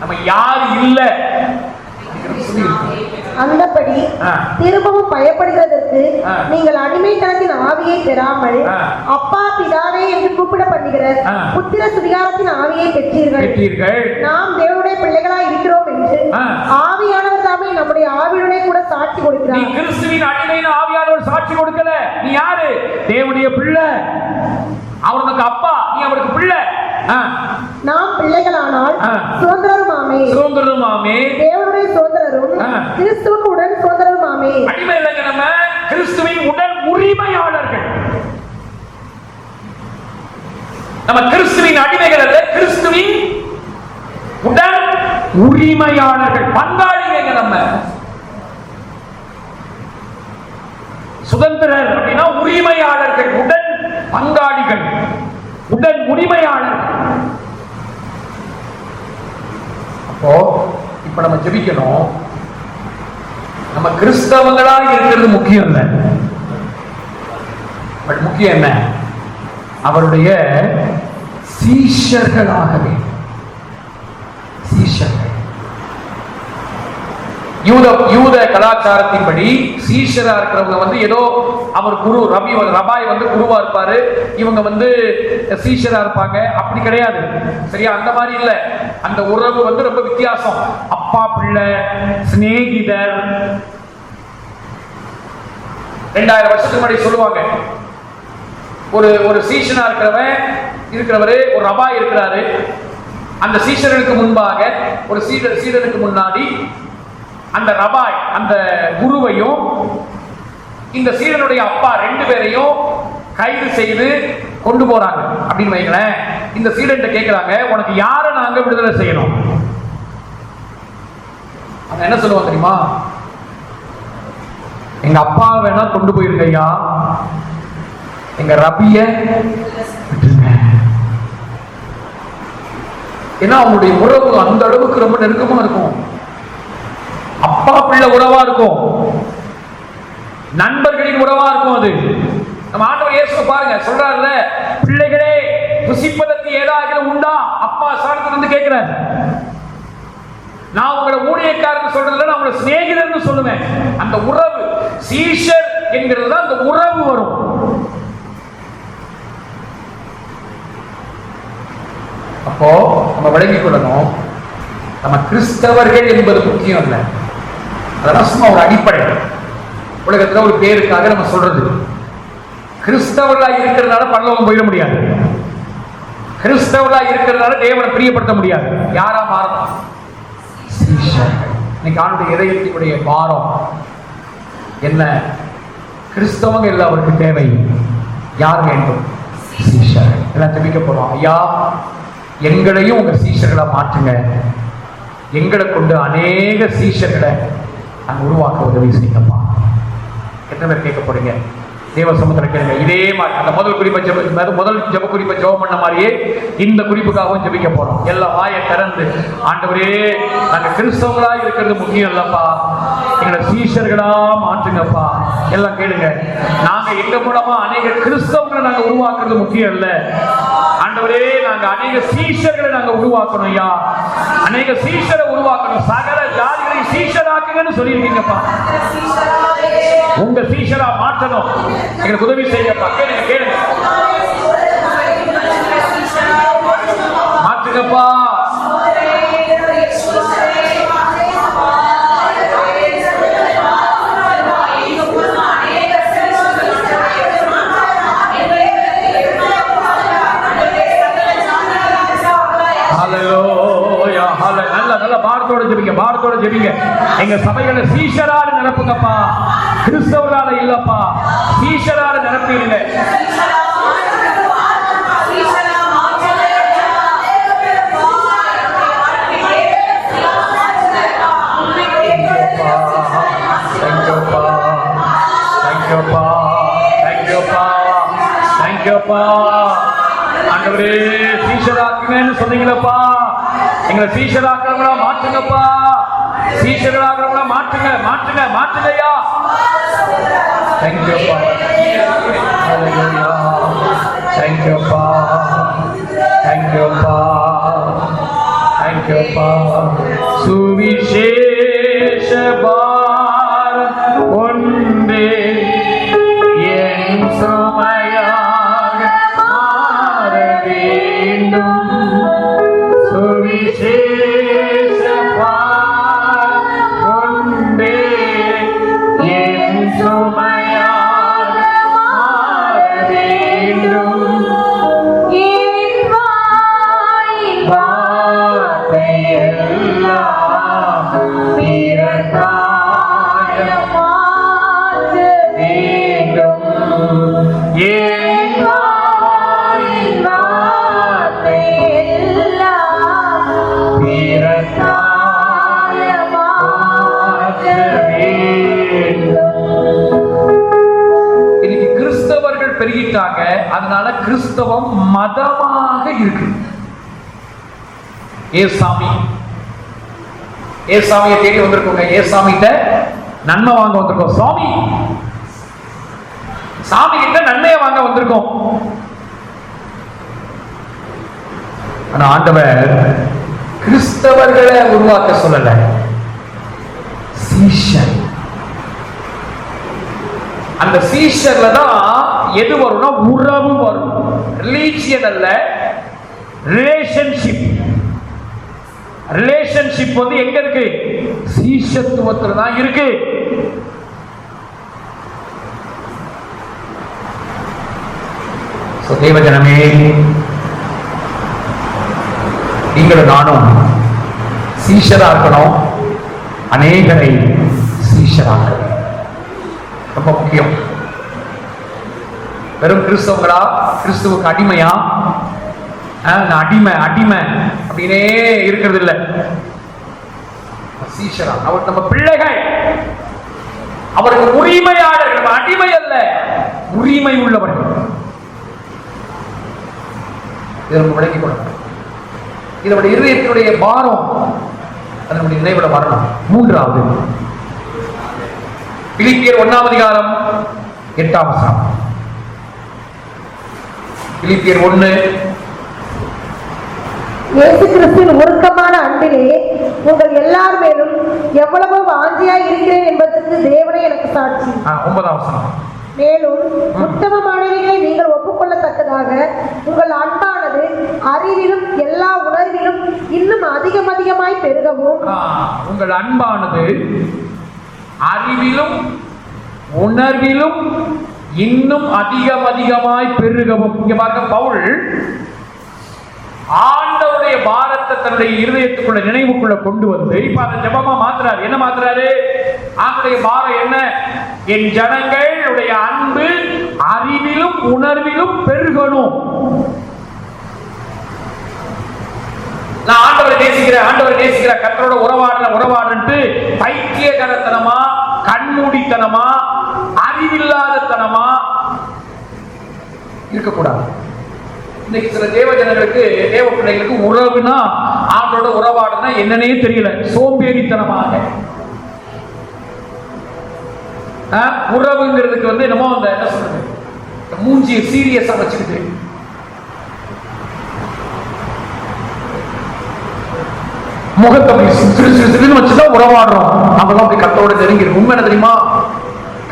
நம்ம யார் இல்ல அந்தபடி திரும்பவும் பயப்படுகிறதற்கு நீங்கள் அடிமைத்தனத்தின் ஆவியை பெறாமல் அப்பா பிதாவே என்று கூப்பிடப்படுகிற புத்திர சுவிகாரத்தின் ஆவியை பெற்றீர்கள். நாம் தேவனுடைய பிள்ளைகளாய் இருக்கிறோம் என்று ஆவியானவர் தாமே நம்முடைய ஆவியுடனே கூட சாட்சி கொடுக்கிறார். நீ கிறிஸ்துவின் அடிமையின் ஆவியானவர் சாட்சி கொடுக்கல. நீ யாரு? தேவனுடைய பிள்ளை. அவர் உனக்கு அப்பா, நீ அவருக்கு பிள்ளை. நாம் பிள்ளைகளானால் சுதந்திரருமாமே, தேவனுடைய சுதந்திரரும் கிறிஸ்துவுக்கு உடன் சுதந்திரருமாமே. அடிமை இல்லைங்க, நம்ம கிறிஸ்துவின் உடன் உரிமையாளர்கள். நம்ம கிறிஸ்துவின் அடிமைகள் அல்ல, கிறிஸ்துவின் உடன் உரிமையாளர்கள், பங்காளிங்க. நம்ம சுதந்திரர் அப்படின்னா உரிமையாளர்கள், உடன் பங்காளிகள், உடன் உரிமையாளர்கள். அப்போ இப்ப நம்ம ஜெபிக்கணும். நம்ம கிறிஸ்தவங்களா இருக்கிறது முக்கியம் இல்லை. பட் முக்கியம் என்ன? அவருடைய சீஷர்களாகவே. சீஷர்கள் யூத கலாச்சாரத்தின்படி சீஷரா இருக்கிறவங்க ஏதோ அவர் குரு ரபாய் குருவா இருப்பாரு, இவங்க சீஷரா இருப்பாங்க. அப்படி கிடையாது, சரியா? அந்த மாதிரி இல்ல. அந்த உறவு ரொம்ப வித்தியாசம். அப்பா பிள்ளை, சிநேகிதர். 2000 வருஷத்துக்கு முன்னாடி சொல்லுவாங்க, ஒரு சீஷனா இருக்கிறவரு ஒரு ரபாய் இருக்கிறாரு. அந்த சீஷர்களுக்கு முன்பாக ஒரு சீடனுக்கு முன்னாடி அந்த ரபாய் அந்த குருவையும் இந்த சீடனுடைய அப்பா 2 பேரையும் கைது செய்து கொண்டு போறாங்க அப்படின்னு வைங்களேன். இந்த சீடன் கேட்கிறாங்க, உனக்கு யாரை நாங்க விடுதலை செய்யணும்? அவங்க என்ன சொல்லுவாங்க தெரியுமா? எங்க அப்பா வேணா கொண்டு போயிருங்க ஐயா, எங்க ரபிய விட்டுருங்க. ஏன்னா அவங்களுடைய உறவு அந்த அளவுக்கு ரொம்ப நெருக்கமா இருக்கும். அப்பா பிள்ளை உறவா இருக்கும், நண்பர்களின் உறவா இருக்கும். அது நம்ம ஆண்டவர் இயேசு பாருங்க சொல்றாருல, பிள்ளைகளே புசிப்பதற்கு ஏதாவது உண்டா? அப்பா சாணத்திலிருந்து கேட்கிறார். நான் உங்களை ஊழியக்காரன்னு சொல்றதுல நான் உங்களை சிநேகிதர்னு சொல்லுவேன். அந்த உறவு சீஷர் என்கிறது அந்த உறவு வரும். அப்போ நம்ம விளங்கிக் கொள்ளணும், நம்ம கிறிஸ்தவர்கள் என்பது முக்கியம் இல்லை. அதெல்லாம் சும்மா ஒரு அடிப்படை. உலகத்துல ஒரு பேருக்காக நம்ம சொல்றது. கிறிஸ்தவர்களா இருக்கிறதுனால பரலோகம் போயிட முடியாது. கிறிஸ்தவர்களா இருக்கிறதுனால தேவனை பிரியப்படுத்த முடியாது. யாரா மாறணும்? இன்னைக்கு ஆண்டுடைய இதயத்தினுடைய பாரம் என்ன? கிறிஸ்தவங்க இல்லை, அவருக்கு தேவை யார் வேண்டும்? சீஷர்கள். எல்லாம் ஜெபிக்க போறோம். ஐயா, எங்களையும் உங்க சீஷர்களா மாற்றுங்க. எங்களை கொண்டு அநேக சீஷர்களை நாங்கள் உருவாக்க உதவி செய்யப்பா. எத்தனை பேர் கேட்க போறீங்க? தேவ சமுத்திரம் கேளுங்க. இதே மாதிரி அந்த முதல் ஜெப குறிப்பை ஜெபம் பண்ண மாதிரியே இந்த குறிப்புக்காகவும் ஜெபிக்க போறோம். எல்லாம் வாயை திறந்து, ஆண்டவரே நாங்கள் கிறிஸ்தவங்களா இருக்கிறது முக்கியம் இல்லப்பா, எங்களை சீஷர்களா மாற்றுங்கப்பா. எல்லாம் கேளுங்க. நாங்க எங்க மூலமா அநேக கிறிஸ்தவங்களை நாங்க உருவாக்குறது முக்கியம் இல்ல ஆண்டவரே, நாங்க அநேக சீஷர்களை நாங்க உருவாக்கணும். ஐயா, அநேக சீஷரை உருவாக்கணும். சகல ஜாதிகளை சீஷராக்குங்கன்னு சொல்லியிருக்கீங்கப்பா. உங்க சீஷரா மாற்றணும். எங்களுக்கு உதவி செய்யப்பா. கேளுங்க கேளுங்க, மாற்றுங்கப்பா. நல்ல பாரத்தோட ஜெபிங்க, பாரத்தோட ஜெபிங்க. எங்க சபைகளை சீஷரால நிரப்புங்கப்பா, கிறிஸ்தவரால இல்லப்பா, சீஷரால நிரப்பிடுங்க. ஆண்டவரே, சீஷராக்குங்கன்னு சொன்னீங்களப்பா, எங்களை சீஷராக்கிறவங்களா மாற்றுங்கப்பா. சீஷர்களாக மாற்றுங்க மாற்றுங்க மாற்றுங்கய்யா. தேங்க்யூப்பா, தேங்க்யூப்பா, தேங்க்யூப்பா, தேங்க்யூப்பா. சுவிசேஷ பாரம் ஒன்றே என் சுமையாக மாற வேண்டும். சுவிசேஷ பாரம் ஒன்றே என் சுமையாக மாற வேண்டும். என் வாயின் வார்த்தையெல்லாம் பிறந்தாயம் மாற்ற வேண்டும். என் வாயின் வார்த்தையெல்லாம் பிறந்தாயம் மாற்ற வேண்டும். இன்னைக்கு கிறிஸ்தவர்கள் பெருகிட்டாங்க, அதனால கிறிஸ்தவம் மதமாக இருக்கு. ஏசாமி ஏசாமியை தேடி வந்திருக்கோங்க. ஏசாமிகிட்ட நன்மை வாங்க வந்திருக்கோம். சுவாமி சாமி கிட்ட நன்மையை வாங்க வந்திருக்கோம். ஆனா ஆண்டவர் கிறிஸ்தவர்களை உருவாக்க சொல்லல, சீஷர். அந்த சீஷர்ல தான் எது வரும்னா உறவு வரும். ரிலீஜியன் அல்ல, ரிலேஷன்ஷிப். ரிலேஷன்ஷிப் வந்து எங்க இருக்கு? சீஷத்துவத்துல தான் இருக்கு. தேவஜனமே, நீங்களும் நானும் சீஷரா இருக்கணும். அநேகரை சீஷராக்கணும். ரொம்ப முக்கியம். வெறும் கிறிஸ்தவங்களா, கிறிஸ்துவுக்கு அடிமையா, அடிமை அடிமை அப்படின்னே இருக்கிறது இல்லை. சீஷரா, அவர் நம்ம பிள்ளைகள், அவருக்கு உரிமையாளர்கள். அடிமை அல்ல, உரிமை உள்ளவர்கள். இதை நம்ம விளங்கிக் கொள்ளணும். இதனுடைய இருதயத்தினுடைய பாரம் அதனுடைய நினைவுல வரணும். மூன்றாவது, பிலிப்பியர் 1ஆம் அதிகாரம் 8ஆம் வசனம். பிலிப்பியர் 1. இயேசு கிறிஸ்துவின் உருக்கமான அன்பிலே உங்கள் எல்லார் மேலும் எவ்வளவு வாஞ்சியாய் இருக்கிறேன் என்பதற்கு தேவனே எனக்கு சாட்சி. 9ஆம் வசனம். மேலும் உத்தமமானவைகளை நீங்கள் ஒப்புக்கொள்ளத்தக்கதாக உங்கள் அன்பானது அறிவிலும் எல்லா உணர்விலும் இன்னும் அதிகமாய் பெருகவும். உங்கள் அன்பானது அறிவிலும் உணர்விலும் இன்னும் அதிகமாய் பெருகவும். இங்க பார்க்க பவுல் ஆண்டவருடைய பாரத்தை தன்னுடைய இருதயத்துக்குள்ள நினைவுக்குள்ள கொண்டு வந்து இப்ப அந்த ஜெபமா மாத்துறாரு. என்ன மாத்துறாரு? ஆண்டவருடைய பாரம் என்ன? என் ஜனங்களுடைய அன்பு அறிவிலும் உணர்விலும் பெருகணும். நான் ஆண்டவரை நேசிக்கிற கர்த்தரோட உறவாடுன்ட்டு பைத்தியகரத்தனமா, கண்மூடித்தனமா, அறிவில்லாதத்தனமா இருக்கக்கூடாது. இன்னைக்கு சில தேவ ஜனங்களுக்கு, தேவ பிள்ளைகளுக்கு உறவுனா, ஆண்டோட உறவாடுனா என்னன்னே தெரியல. சோம்பேறித்தனமாக உறவுங்கிறதுக்கு வந்து என்னமோ அந்த என்ன சொல்றது, மூஞ்சியை சீரியஸா வச்சுக்கிட்டு முகத்தை வச்சுதான் உறவாடுறோம். நம்மளாம் அப்படி கர்த்தரோட நெருங்கி இருக்கும். உண்மை என்ன தெரியுமா?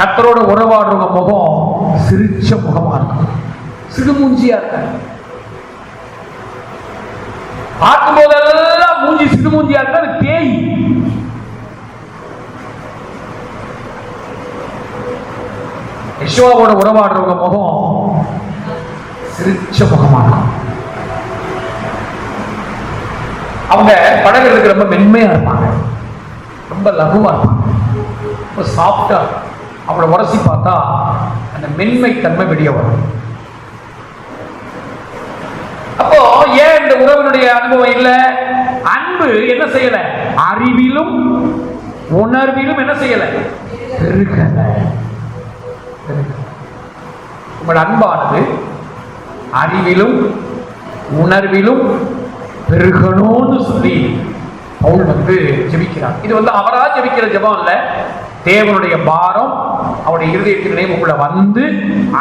கர்த்தரோட உறவாடுறவங்க முகம் சிரிச்ச முகமா இருக்கும், சிடுமூஞ்சியா இருக்காங்க. பார்க்கும் போதெல்லாம் மூஞ்சி சிடுமூஞ்சியா இருக்கா, அது பேய். யெஷுவாவோட உறவாடுறவங்க முகம் சிரிச்ச முகமா இருக்கும். அவங்க படகுறதுக்கு ரொம்ப மென்மையா இருப்பாங்க, ரொம்ப லகுவா இருப்பாங்க, ரொம்ப சாஃப்டா. அவளை உரசி பார்த்தா அந்த மென்மை தன்மை வெளியே வரும். அப்போ ஏன் இந்த உறவினுடைய அனுபவம் இல்ல? அன்பு என்ன செய்யல? அறிவிலும் உணர்விலும் என்ன செய்யல? பெருகல. உங்கள் அன்பானது அறிவிலும் உணர்விலும் பெருகணும்னு சொல்லி பவுல் ஜெபிக்கிறார். இது அவரா ஜெபிக்கிற ஜெபம் இல்ல, தேவனுடைய பாரம் அவருடைய இருதயத்தின் நினைவுக்குள்ள வந்து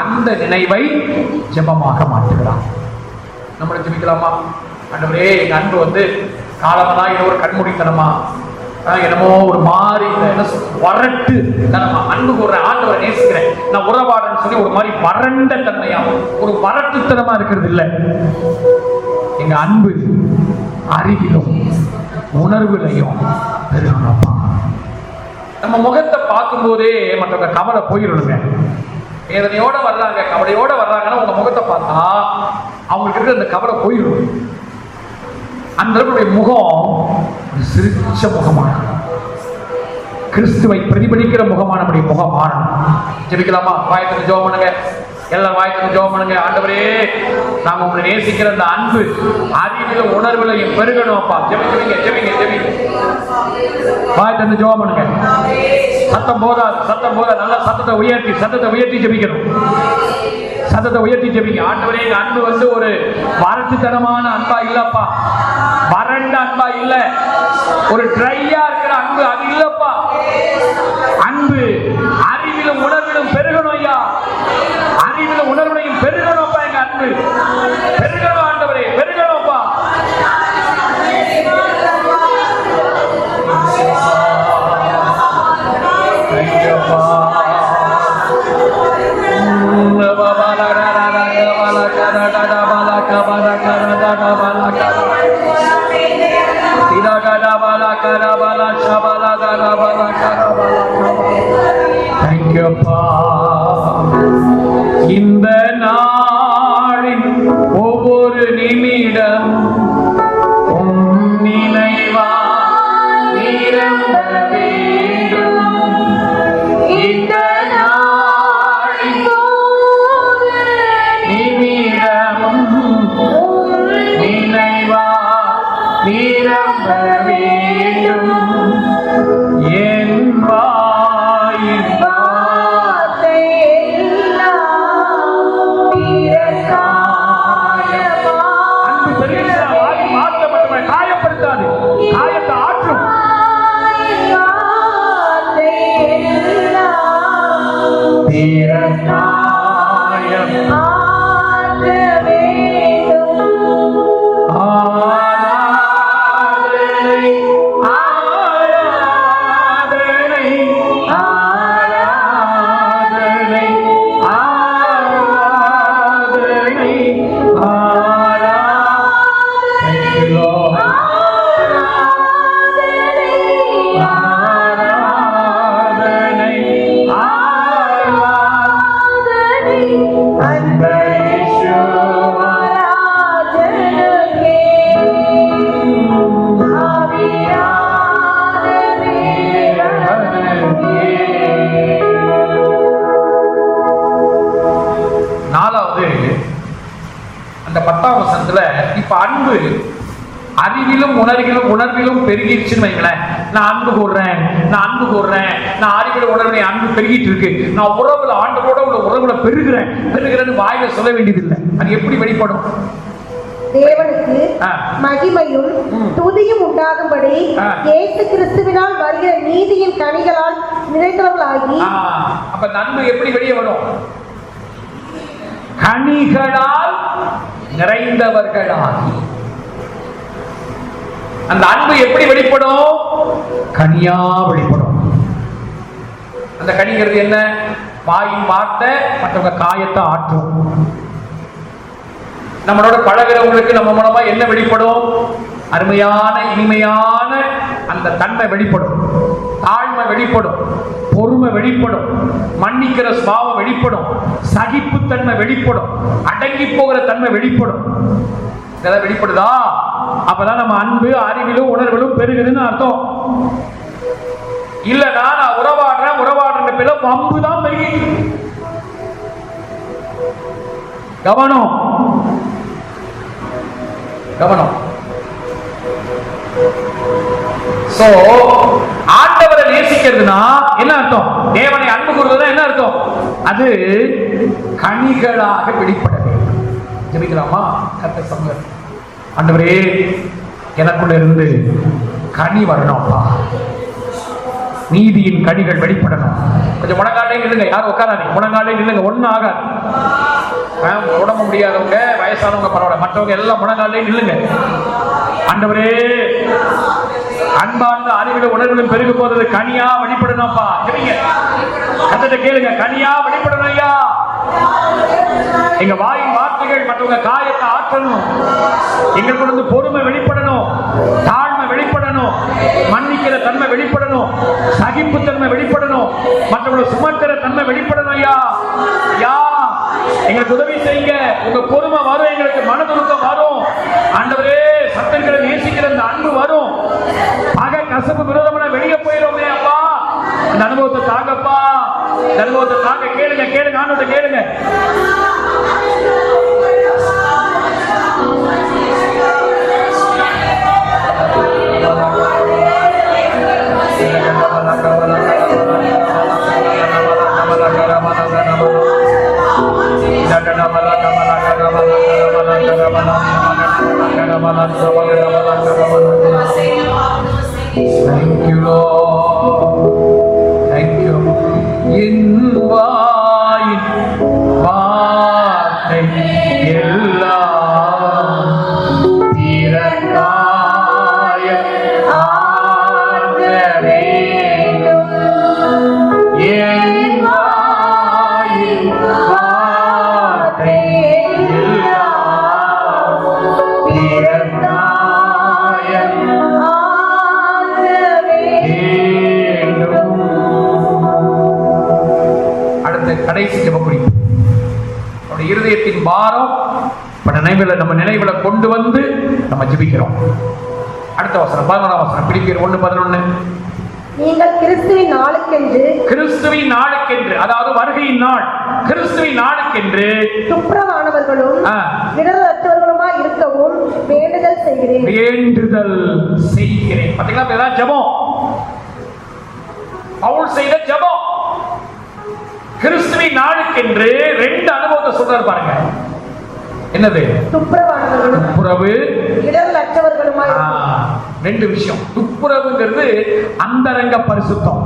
அந்த நினைவை ஜெபமாக மாற்றுகிறார். நம்மள ஜெபிக்கலாமா? ஆண்டவரே, எங்க அன்பு காலமா ஏதோ ஒரு கண்மூடித்தனமா என்னமோ ஒரு மாதிரி வறட்டு தனமா அன்பு கூற ஆண்டவரை நேசிக்கிறேன், நான் உறவாடன்னு சொல்லி ஒரு மாதிரி வறண்ட தன்மையா ஒரு வறட்டுத்தனமா இருக்கிறது இல்லை. எங்க அன்பு அறிவிலும் உணர்வுலையும் பெருகணும்ப்பா. நம்ம முகத்தை பார்க்கும் போதே மற்றவங்க கவலை போயிடணுங்க. வேதனையோட வர்றாங்க, கவலையோட வர்றாங்கன்னா உங்க முகத்தை பார்த்தா அவங்களுக்கு இருக்கிற அந்த கவலை போயிடும். அந்த முகம் சிரிச்ச முகமான கிறிஸ்துவை பிரதிபலிக்கிற முகமான முகம் மாறணும். ஜெபிக்கலாமா? வாயத்துக்கு ஜெபம் பண்ணுங்க, எல்லாரும் வாயத்துக்கு ஜெபம் பண்ணுங்க. ஆண்டவரே, நாங்க உங்களை நேசிக்கிற அந்த அன்பு அறிவிலும் உணர்வுலையும் பெருகணும் அப்பா. ஜெபிங்க ஜெபிங்க ஜெபிங்க, வாயத்துக்கு ஜெபம் பண்ணுங்க. சத்தம் போதா நல்லா சத்தத்தை உயர்த்தி ஜெபிக்கணும். சத்தத்தை உயர்த்தி ஜெபிங்க. ஆண்டவரே, எங்க அன்பு ஒரு வறட்சித்தனமான அன்பா இல்லப்பா, வறண்ட அன்பா இல்ல, ஒரு ட்ரையா இருக்கிற அன்பு அது இல்லப்பா. அன்பு அறிவிலும் உணர்விலும் பெருகணும் ஐயா, அறிவிலும் உணர்விலையும் பெருகணும்ப்பா. எங்க அன்பு பெருகணும் ஆண்டவரே, பெருகணும்ப்பா. இந்த நாளின் ஒவ்வொரு நிமிடம் நினைவா நிரம்ப வேண்டும். இந்த நாளின் நிமிடமும் நினைவா நிரம்ப வேண்டும். என் வாயின் காயப்படுத்தாது, காயத்தை ஆற்றும். அந்த 10ஆம் வசனத்துல இப்ப அன்பு அறிவிலும் உணர்விலும் பெருகிடுச்சுன்னு வைங்களேன். நான் அன்பு கூறுறேன், நான் அறிவிலும் உணர்வு அன்பு பெருகிட்டு இருக்கு, நான் உறவுல ஆண்டவரோட உள்ள உறவுல பெருகிறேன்னு வாயில சொல்ல வேண்டியதில்லை. அது எப்படி வெளிப்படும்? தேவனுக்கு மகிமையும் துதியும் உண்டாகும்படி இயேசு கிறிஸ்துவினால் வருகிற நீதியின் கனிகளால் நிறைந்தவர்களாகி. அப்ப அன்பு எப்படி வெளியே வரும்? கனிகளால் நிறைந்தவர்களாகி. அந்த அன்பு எப்படி வெளிப்படும்? கனியா வெளிப்படும். அந்த கனிங்கிறது என்ன? வாயின் வார்த்தை மற்றவங்க காயத்தை ஆற்றும். நம்மளோட பழகிறவங்களுக்கு நம்ம மூலமா என்ன வெளிப்படும்? அருமையான இனிமையான அந்த தன்மை வெளிப்படும், தாழ்மை வெளிப்படும், பொறுமை வெளிப்படும், மன்னிக்கிற சுபாவம் வெளிப்படும், சகிப்புத்தன்மை வெளிப்படும், அடங்கி போகிற தன்மை வெளிப்படும். இதெல்லாம் வெளிப்படுதா? அப்பதான் நம்ம அன்பு அறிவிலும் உணர்விலும் பெருகுதுன்னு அர்த்தம். இல்லனா நான் உறவாடுறேன் பேர்ல வம்பு தான் பெருகிட்டு. கவனம். சோ ஆண்டவரை நேசிக்கிறதுனா என்ன அர்த்தம்? தேவனை அன்பு கூறுவதுனா என்ன அர்த்தம்? அது கனிகளாக வெளிப்பட வேண்டும். ஜெபிக்கலாமா? கர்த்தர் சமூகத்தில் ஆண்டவரே, எனக்குள்ள இருந்து கனி வரணும்ப்பா. நீதியின் கனிகள் வெளிப்படணும். கொஞ்சம் முழங்காலே நில்லுங்க. யாரும் உட்காராதீங்க, முழங்காலே நில்லுங்க. ஒன்னும் ஆகாது. உடம்பு முடியாதவங்க, வயசானவங்க பரவாயில்ல, மற்றவங்க எல்லாம் முழங்காலே நில்லுங்க. ஆண்டவரே, அன்பார்ந்த அறிவில உணர்வுகளும் பெருகு போறது கனியா வெளிப்படணும்ப்பா. கத்தட்ட கேளுங்க, கனியா வெளிப்படணும் ஐயா. எங்க வாயின் வார்த்தைகள் மற்றவங்க காயத்தை ஆற்றணும். எங்களுக்கு வந்து பொறுமை வெளிப்படணும், தாழ்மை வெளிப்படணும், மன்னிக்கிற தன்மை வெளிப்படணும், சகிப்பு தன்மை வெளிப்படணும், மற்றவங்களை சுமக்கிற தன்மை வெளிப்படணும் ஐயா. ஐயா, எங்களுக்கு உதவி செய்யுங்க. உங்க பொறுமை வரும், எங்களுக்கு மனதுருக்கம் வரும். ஆண்டவரே, சத்தங்களை நேசிக்கிற அந்த அன்பு வரும். பகை கசப்பு விரோதமான வெளியே போயிடுமே அப்பா. அந்த அனுபவத்தை தாங்கப்பா, இந்த அனுபவத்தை தாங்க. கேளுங்க கேளுங்க, ஆண்டவரை கேளுங்க. Thank you, Lord. Thank you. என் வாயின் வார்த்தை எல்லாம் திறக்காய ஆக வேண்டும். என் வாயின் வார்த்தை எல்லாம் திறக்காய கடைசி ஜெபக்குறி. நம்முடைய இருதயத்தின் பாரம் நம்ம நினைவுல கொண்டு வந்து நம்ம ஜெபிக்கிறோம். அடுத்த வசனம் 11ஆம் வசனம், பிலிப்பியர் 1:11. நீங்கள் கிறிஸ்துவின் நாளுக்கென்று, அதாவது வருகையின் நாள், கிறிஸ்துவின் நாளுக்கென்று துப்புரவானவர்களும் இடரற்றவர்களுமாய் இருக்கவும் வேண்டுதல் செய்கிறேன். பாத்தீங்களா, இப்பதான் ஜெபம் பவுல் செய்த ஜெபம். கிறிஸ்துவின் நாளுக்கென்று 2 அனுபவத்தை சொல்றாரு பாருங்க. என்னது? துப்புரவு, இடரற்றவர்களுமாய். 2 விஷயம். துப்புரவுங்கிறது அந்தரங்க பரிசுத்தம்,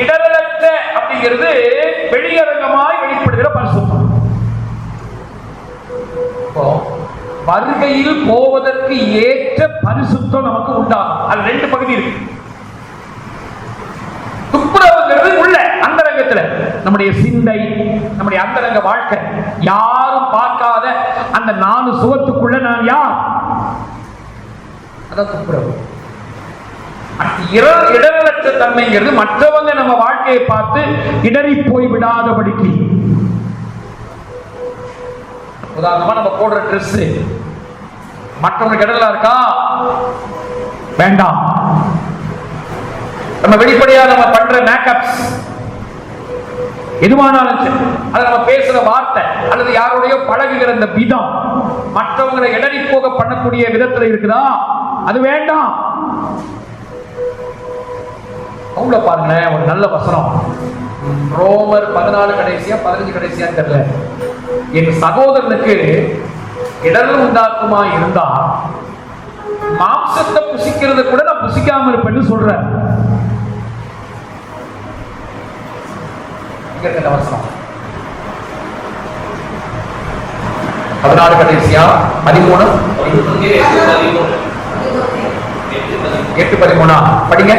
இடரற்ற அப்படிங்கிறது வெளியரங்கமாய் வெளிப்படுகிற பரிசுத்தம். வருகையில் போவதற்கு ஏற்ற பரிசுத்தம் நமக்கு உண்டாகும். அது 2 பகுதி இருக்கு. துப்புரவுங்கிறது உள்ள அந்தரங்கத்துல நம்முடைய சிந்தை, நம்முடைய அந்தரங்க வாழ்க்கை, யாரும் பார்க்காத அந்த 4 சுவத்துக்குள்ள நான் யார், அதான் துப்புரவு. இடரற்ற தன்மைங்கிறது மற்றவங்க நம்ம வாழ்க்கையை பார்த்து இடறி போய் விடாதபடிக்கு. உதாரணமா நம்ம போடுற ட்ரெஸ் மற்றவங்களுக்கு இடரலா இருக்கா, வேண்டாம். நம்ம வெளிப்படையா நம்ம பண்ற மேக்கப்ஸ் எதுவானாலும் சரி, அது நம்ம பேசுற வார்த்தை அல்லது யாரோடைய பழகுகிற இந்த விதம் மற்றவங்களை இடறி போக பண்ணக்கூடிய விதத்துல இருக்குதா, அது வேண்டாம். அவங்கள பாருங்களேன், ஒரு நல்ல வசனம் ரோமர் 14 கடைசியா 15 கடைசியா தெரியல. என் சகோதரனுக்கு இடர்கள் உண்டாக்குமா இருந்தா மாம்சத்தை புசிக்கிறது கூட நான் புசிக்காம இருப்பேன்னு சொல்றேன். வசனம் 14 கடைசியா 13 8:13 படிங்க.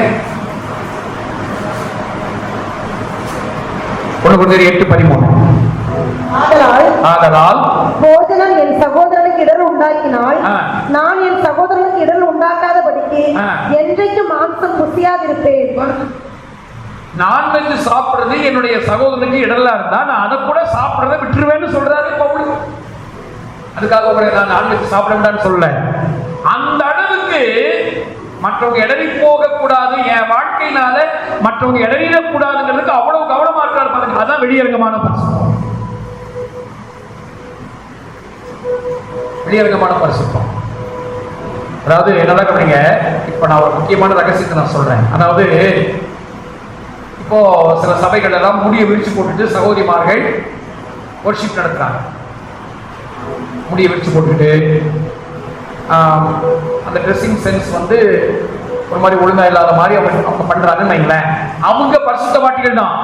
1:8:13. ஆதலால் போஜனம் என் சகோதரனுக்கு இடர் உண்டாக்கினால் நான் என் சகோதரனுக்கு இடர் உண்டாக்காதபடிக்கு என்றைக்கும் மாம்சம் புசியாதிருப்பேன். நான்வெஜ் சாப்பிடுறது என்னுடைய சகோதரனுக்கு இடர்லா இருந்தா நான் அதை கூட சாப்பிடுறத விட்டுருவேன்னு சொல்றாரு பவுல். அதுக்காக உங்களை நான் நான்வெஜ் சாப்பிட வேண்டாம்னு சொல்ல, அந்த அளவுக்கு மற்றவங்க இடறி போக கூடாது, என் வாழ்க்கையினால மற்றவங்க இடறிட கூடாதுங்கிறதுக்கு அவ்வளவு கவனமா இருக்காரு பாருங்க. அதான் வெளியரங்கமான பரிசுத்தம். வெளியரங்கமான பரிசுத்தம் அதாவது என்ன கவனிங்க. இப்ப நான் ஒரு முக்கியமான ரகசியத்தை நான் சொல்றேன். அதாவது இப்போ சில சபைகள் எல்லாம் முடிய விரிச்சு போட்டுட்டு சகோதரிமார்கள் வொர்ஷிப் நடத்துறாங்க. முடிய விரிச்சு போட்டுட்டு அந்த ட்ரெஸ்ஸிங் சென்ஸ் வந்து ஒரு மாதிரி ஒழுங்கா இல்லாத மாதிரி அவங்க பண்றாங்கன்னு வைங்களேன். அவங்க பரிசுத்தவான்கள் தான்,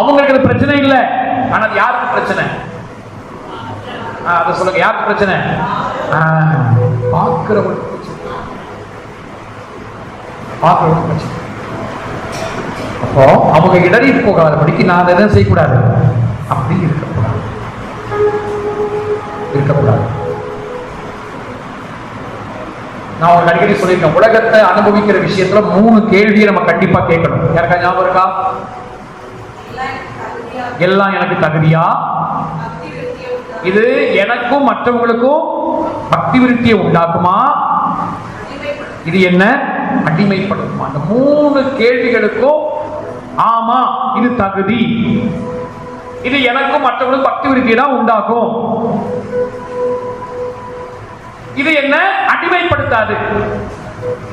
அவங்களுக்கு பிரச்சனை இல்லை. ஆனால் யாருக்கு பிரச்சனை? அதை சொல்லுங்க, யாருக்கு பிரச்சனை? பார்க்கிறவங்களுக்கு பிரச்சனை. அப்போ அவங்க இடறி போகாதபடிக்கு நான் அதை என்ன செய்யக்கூடாது, அப்படி இருக்கக்கூடாது. நான் ஒரு அடிக்கடி சொல்லியிருக்கேன், உலகத்தை அனுபவிக்கிற விஷயத்துல 3 கேள்வியை நம்ம கண்டிப்பா கேட்கணும். யாருக்கா ஞாபகம் இருக்கா? எல்லாம் எனக்கு தகுதியா, இது எனக்கும் மற்றவங்களுக்கும் பக்தி விருத்தியை உண்டாக்குமா, இது என்ன அடிமைப்படுத்துமா? அந்த 3 கேள்விகளுக்கும் ஆமா இது தகுதி, இது எனக்கும் மற்றவங்களுக்கும் பக்தி விருத்தியை தான் உண்டாக்கும், இது என்ன அடிமைப்படுத்தாது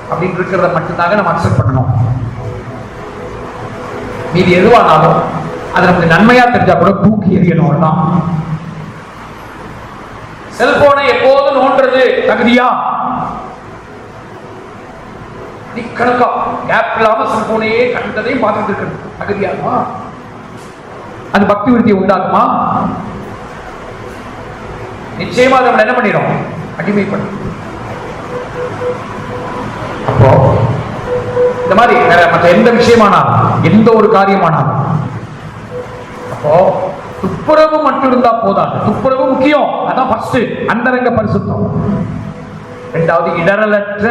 அப்படின்னு இருக்கிறத மட்டும்தாங்க நம்ம அக்செப்ட் பண்ணணும். மீதி எதுவானாலும் அது நமக்கு நன்மையா தெரிஞ்சா கூட தூக்கி எறியணும் தான். செல்போனை எப்போதும் நோண்டுறது தகுதியா? கணக்கா கேப் இல்லாம செல்போனையே கண்டதையும் பார்த்துட்டு இருக்கிறது தகுதியாகுமா? அது பக்தி விருத்தியை உண்டாக்குமா? நிச்சயமா அதை என்ன பண்ணிடும், அடிமைப்படும். அப்போ இந்த மாதிரி மற்ற எந்த விஷயமானாலும், எந்த ஒரு காரியமானாலும், அப்போ துப்புரவு மட்டும் இருந்தா போதாது. துப்புரவு முக்கியம், அதான் ஃபர்ஸ்ட் அந்தரங்க பரிசுத்தம். இரண்டாவது இடரலற்ற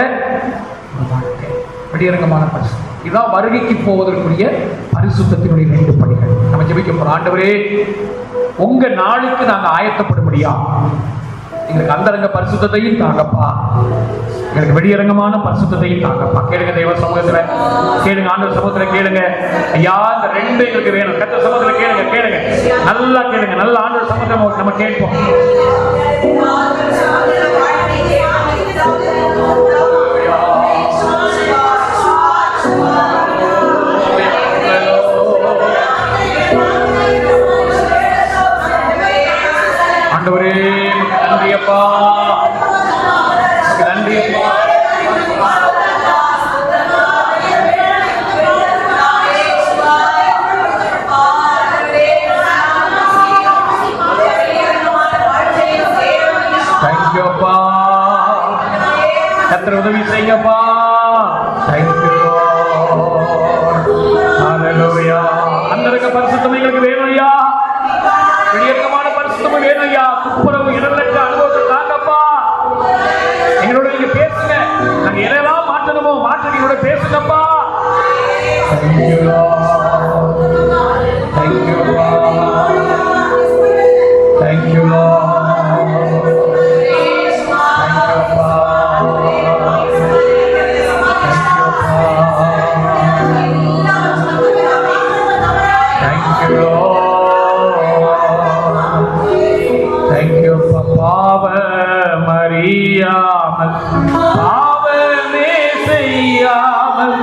வாழ்க்கை, வெளியரங்கமான பரிசுத்தம். இதுதான் வருகைக்கு போவதற்குரிய பரிசுத்தத்தினுடைய 2 படிகள். நம்ம ஜெபிக்க போறோம். ஆண்டவரே, உங்க நாளுக்கு நாங்க ஆயத்தப்படும்படியா எங்களுக்கு அந்தரங்க பரிசுத்தத்தையும் தாங்கப்பா, எங்களுக்கு வெளியரங்கமான பரிசுத்தத்தையும் தாங்கப்பா. கேளுங்க தெய்வ சமூகத்துல, கேளுங்க ஆண்டவர் சமூகத்துல கேளுங்க. ஐயா, இந்த 2 எங்களுக்கு வேணும். கர்த்தர் சமூகத்துல கேளுங்க, கேளுங்க, நல்லா கேளுங்க, நல்ல ஆண்டவர் சமூகத்துல நம்ம கேட்போம். ஆண்டவரே நன்றியப்பா, நன்றியப்பா. தேங்க்யூப்பா, கர்த்தர் உதவி செய்யப்பா. தேங்க்யூ. ஹல்லேலூயா. அந்தரங்க பரிசுத்தம் எங்களுக்கு வேணும் ஐயா, வெளியரங்கமான பரிசுத்தம் வேணும் ஐயா. துப்புரவு இடர்லற்ற அனுபவத்தை தாங்கப்பா. எங்களோட நீங்க பேசுங்க, நாங்க எதெல்லாம் மாற்றணுமோ மாற்றி எங்களோட பேசுங்கப்பா. பாவமே செய்யாமல்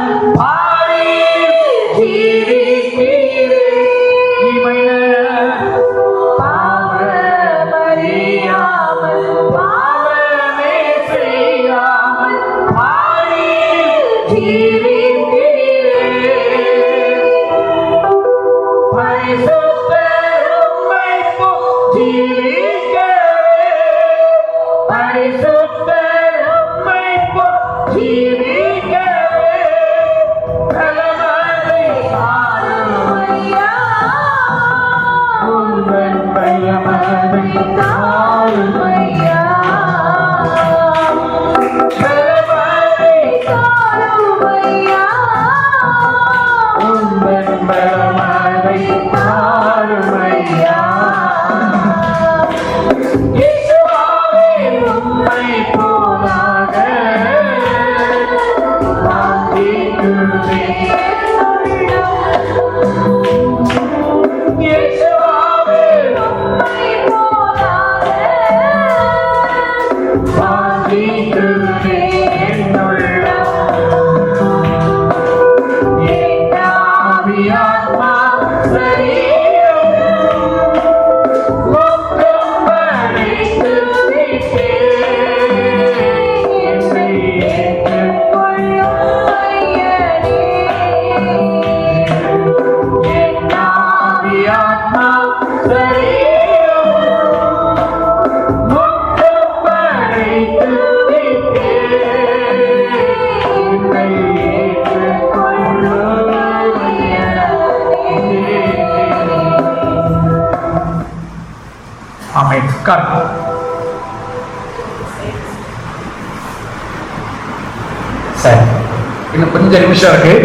ஆமென். உட்காருங்க. சரி, இன்னும் கொஞ்சம் நிமிஷம் இருக்கு.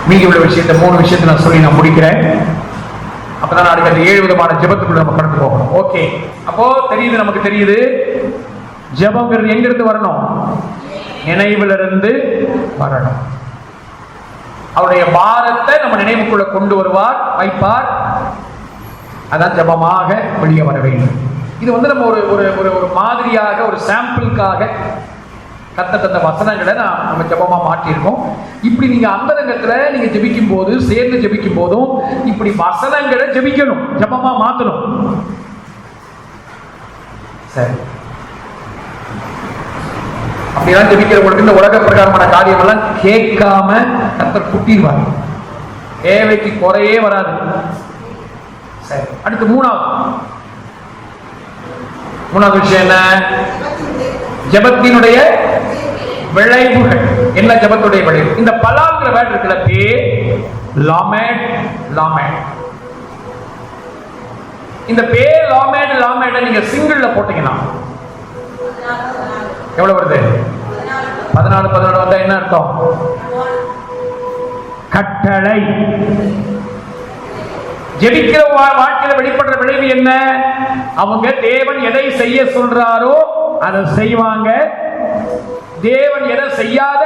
மீதி உள்ள விஷயத்தை 3 விஷயத்தை நான் சொல்லி நான் முடிக்கிறேன். அப்பதான் நாளைக்கு அந்த 7 விதமான ஜெபத்துக்குள்ள நம்ம கடந்து போகணும். ஓகே, அப்போ தெரியுது, நமக்கு தெரியுது ஜெபம்ங்கிறது எங்க இருந்து வரணும்? நினைவிலிருந்து வரணும். அவருடைய பாரத்தை நம்ம நினைவுக்குள்ள கொண்டு வருவார், வைப்பார். அதான் ஜெபமாக வெளியே வர வேண்டும். இது வந்து நம்ம ஒரு ஒரு ஒரு மாதிரியாக, ஒரு சாம்பிளுக்காக கத்த வசனங்களை நம்ம ஜெபமா மாற்றியிருக்கோம். இப்படி நீங்க அந்தரங்கத்துல நீங்க ஜெபிக்கும் போது, சேர்ந்து ஜெபிக்கும் போதும் இப்படி வசனங்களை ஜெபிக்கணும், ஜெபமா மாத்தணும். சரி, அப்படிலாம் ஜெபிக்கிறவங்களுக்கு இந்த உலக பிரகாரமான காரியம் எல்லாம் கேட்காம கர்த்தர் குட்டிடுவார். தேவைக்கு குறையே வராது. சரி, அடுத்து மூணாவது விஷயம் என்ன? ஜெபத்தினுடைய விளைவுகள் என்ன? ஜெபத்துடைய விளைவு. இந்த பலாங்கிற வேர்ட் இருக்குல்ல, பே லாமேட் லாமேட். இந்த பே லாமேட் லாமேட் நீங்க சிங்கிள்ல போட்டீங்கன்னா எவ்வளவு வருது? 14 வந்தா என்ன அர்த்தம்? கட்டளை. ஜெபிக்கிற வாழ்க்கையில வெளிப்படுற விளைவு என்ன? அவங்க தேவன் எதை செய்ய சொல்றாரோ அதை செய்வாங்க. தேவன் எதை செய்யாத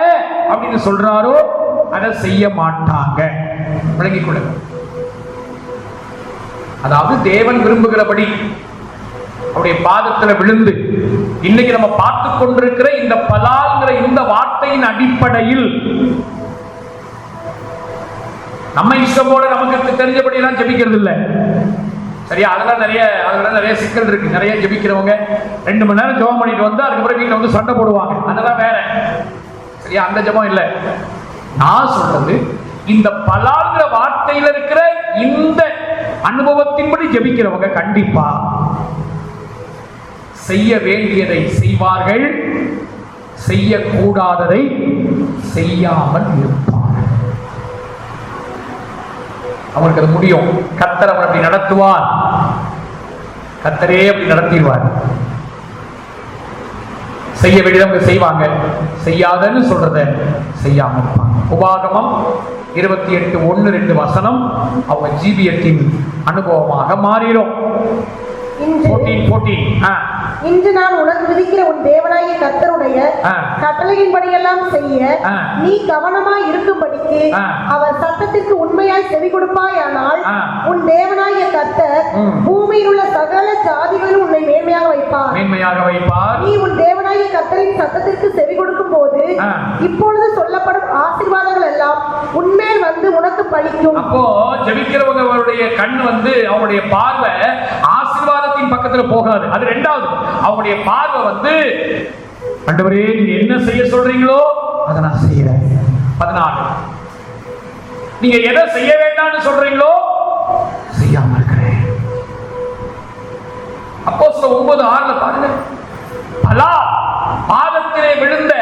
அப்படின்னு சொல்றாரோ அதை செய்ய மாட்டாங்க. விளங்கிக் கொள்ளுங்க. அதாவது தேவன் விரும்புகிறபடி அவருடைய பாதத்துல விழுந்து இன்னைக்கு நம்ம பார்த்து கொண்டிருக்கிற இந்த பலாங்கிற இந்த வார்த்தையின் அடிப்படையில் நம்ம இஷ்டம் போல நமக்கு தெரிஞ்சபடி எல்லாம் ஜெபிக்கிறது இல்லை. சரியா? அதெல்லாம் நிறைய சிக்கல் இருக்கு. நிறைய ஜெபிக்கிறவங்க 2 மணி நேரம் ஜெபம் பண்ணிட்டு வந்து அதுக்கப்புறம் வீட்டில் வந்து சண்டை போடுவாங்க. அதெல்லாம் வேற. சரியா? அந்த ஜெபம் இல்லை. நான் சொல்றது இந்த பலாங்கிற வார்த்தையில இருக்கிற இந்த அனுபவத்தின்படி ஜெபிக்கிறவங்க கண்டிப்பா செய்ய வேண்டியதை செய்வார்கள், செய்யக்கூடாததை செய்யாமல் இருப்பார்கள். அவருக்கு அது முடியும். கர்த்தர் அவர் அப்படி நடத்துவார். கர்த்தரே அப்படி நடத்திடுவார். செய்ய வேண்டியவங்க செய்வாங்க, செய்யாதன்னு சொல்றத செய்யாம இருப்பாங்க. உபாகமம் 28:1-2 வசனம் அவங்க ஜீவியத்தின் அனுபவமாக மாறிடும். 14. இன்று நான் உனக்கு விதிக்கிற உன் தேவனாகிய கர்த்தருடைய கட்டளையின்படியெல்லாம் செய்ய நீ கவனமாய் இருக்கும்படிக்கு அவர் சத்தத்திற்கு உண்மையாய் செவி கொடுப்பாயானால் உன் தேவனாகிய கர்த்தர் பூமியில் உள்ள சகல ஜாதிகளிலும் உன்னை மேன்மையாக வைப்பார். நீ உன் தேவனாகிய கர்த்தரின் சத்தத்திற்கு செவி கொடுக்கும் போது இப்பொழுது சொல்லப்படும் ஆசீர்வாதங்கள் எல்லாம் உன்மேல் வந்து உனக்கு பலிக்கும். அப்போ ஜெபிக்கிறவங்க அவருடைய கண் வந்து அவருடைய பார்வை ஆசீர்வாதத்தின் பக்கத்துல போகாது. அது இரண்டாவது. அவங்களுடைய பார்வை வந்து ஆண்டவரே நீங்க என்ன செய்ய சொல்றீங்களோ அதை நான் செய்யறேன். 14 நீங்க எதை செய்ய வேண்டாம்னு சொல்றீங்களோ செய்யாம இருக்கிறேன். அப்போஸ்தலர் 9:6 பாருங்க. பலா பாதத்திலே விழுந்த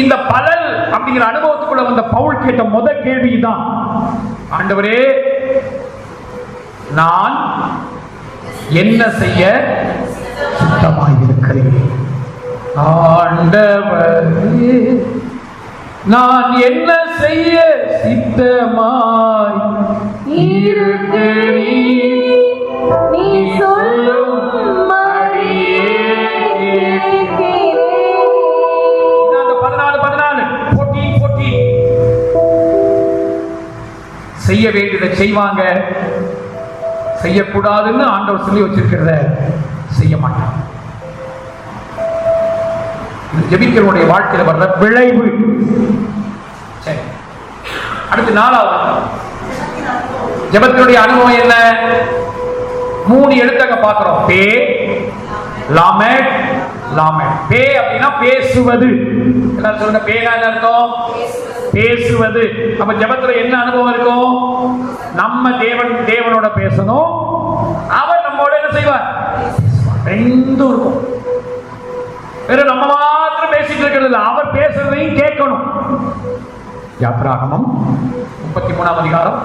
இந்த பலல் அப்படிங்கிற அனுபவத்துக்குள்ள வந்த பவுல் கேட்ட முதல் கேள்விதான், ஆண்டவரே நான் என்ன செய்ய சுத்தமாய் இருக்கிறேன்? ஆண்டவரே நான் என்ன செய்ய சித்தமாய் இருக்கிறேன்? நீ சொல்லும் மடியே கேட்கிறேன். 14 செய்ய வேண்டியதை செய்வாங்க, செய்யக்கூடாதுன்னு ஆண்டவர் சொல்லி வச்சிருக்கிறத செய்ய மாட்டாங்க. ஜெபிக்கிறவனுடைய வாழ்க்கையில வர்ற விளைவு. சரி, அடுத்து 4வது ஜெபத்தினுடைய அனுபவம் என்ன? 3 எழுத்தங்க பார்க்கிறோம். பே லாமேட் லாமேட். பே அப்படின்னா பேசுவது. எல்லாரும் சொல்லுங்க, பேனா என்ன அர்த்தம்? பேசுவது. அப்ப ஜெபத்துல என்ன அனுபவம் இருக்கும்? நம்ம தேவனோட பேசணும், அவர் நம்மோட என்ன செய்வார்? ரெண்டும் இருக்கும். வெறும் நம்ம மாத்திரம் பேசிட்டு இருக்கிறது இல்லை, அவர் பேசுறதையும் கேட்கணும். யாத்ராகமம் 33ஆம் அதிகாரம்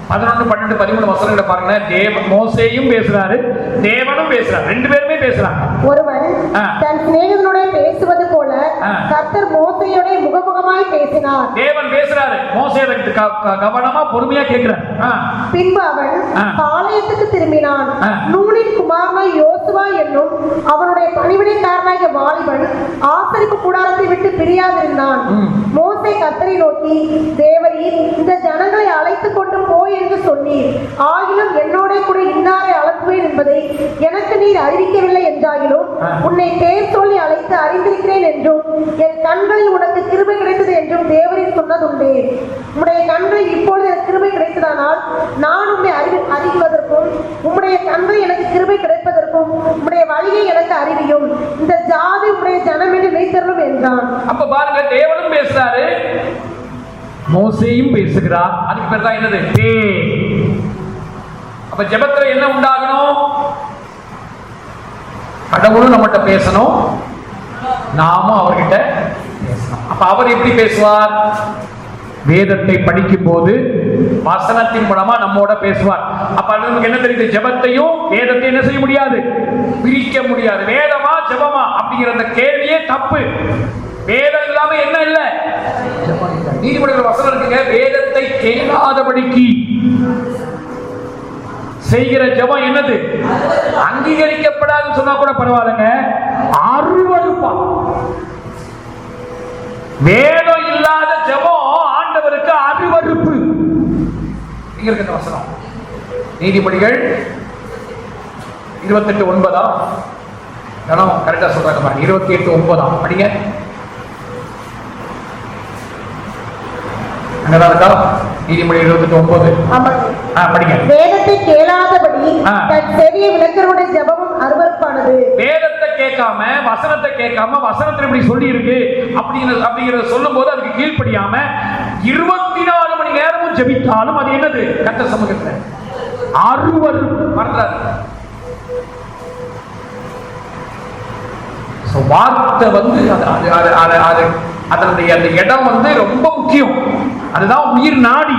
11, 12, 13 வசனங்களை பாருங்க. மோசேயும் பேசுறாரு, தேவனும் பேசுறாரு, ரெண்டு பேருமே பேசுறாங்க. ஒருவன் தன் சிநேகிதனுடைய பேசுவது போல கர்த்தர் மோசேயோட முகமுகமாய் பேசினார். தேவன் பேசுறாரு, மோசே கவனமா பொறுமையா கேட்கிறார். பின்பு அவன் பாளையத்துக்கு திரும்பினான். நூனின் குமாரனாய் யோசுவா என்னும் அவனுடைய பணிவிடைக்காரனாகிய வாலிபன் ஆசரிப்பு கூடாரத்தை விட்டு பிரியாதிருந்தான். மோசே கர்த்தரை நோக்கி, தேவரீர் இந்த ஜனங்களை அழைத்துக் கொண்டு போய் என்று சொன்னீர், ஆகிலும் என்னோட கூட இன்னாரை அழைப்புவேன் என்பதை எனக்கு நீர் அறிவிக்கவில்லை என்றாகிலும் உன்னை பேர் சொல்லி அழைத்து அறிந்திருக்கிறேன் என்றும் என் கண்களில் உனக்கு கிருபை கிடைத்தது என்றும் தேவரீர் சொன்னதுண்டே. உம்முடைய கண்களில் இப்பொழுது எனக்கு கிருபை கிடைத்ததானால் நான் உம்மை அறிவதற்கும் உம்முடைய கண்களில் எனக்கு கிருபை கிடைப்பதற்கும் உம்முடைய வழியை எனக்கு அறிவியும். இந்த ஜாதி உம்முடைய ஜனம் என்று நினைத்தருளும் என்றான். அப்ப பாருங்க, தேவனும் பேசுறாரு, மோசேயும் பேசுகிறார். அதுக்கு பேர் தான் என்னது? அப்ப ஜெபத்துல என்ன உண்டாகணும்? கடவுளும் நம்மகிட்ட பேசணும், நாமும் அவர்கிட்ட பேசணும். அப்ப அவர் எப்படி பேசுவார்? வேதத்தை படிக்கும் போது வசனத்தின் மூலமா நம்மோட பேசுவார். அப்ப நமக்கு என்ன தெரியுது? ஜெபத்தையும் வேதத்தையும் என்ன செய்ய முடியாது? பிரிக்க முடியாது. வேதமா ஜெபமா அப்படிங்கிற அந்த கேள்வியே தப்பு. வேதம் இல்லாம என்ன இல்ல? நீதிமொழிகள் வசனம் இருக்குங்க, வேதத்தை கேளாதபடிக்கு செய்கிற ஜெபம் என்னது? அங்கீகரிக்கப்படாதுன்னு சொன்னா கூட பரவாயில்லைங்க, அருவருப்பா. வேதம் இல்லாத ஜெபம் ஆண்டவருக்கு அருவருப்பு. இங்க இருக்க வசனம் நீதிமொழிகள் 28:9. கரெக்டா சொல்றாங்க, 28:9 படிங்க. நீதிமொழி 28:9 படிங்க. வேதத்தை கேளாதபடி தன் செவியை விளக்குறவனுடைய ஜெபமும் அருவருப்பானது. வேதத்தை கேட்காம, வசனத்தை கேட்காம, வசனத்துல இப்படி சொல்லி இருக்கு அப்படிங்கறத சொல்லும் போது அதுக்கு கீழ்ப்படியாம 24 மணி நேரமும் ஜெபித்தாலும் அது என்னது? கர்த்தர் சமூகத்துல அருவருப்பு. மறந்துடாது, வார்த்தை வந்து அதனுடைய அந்த இடம் வந்து ரொம்ப முக்கியம். அதுதான் உயிர் நாடி.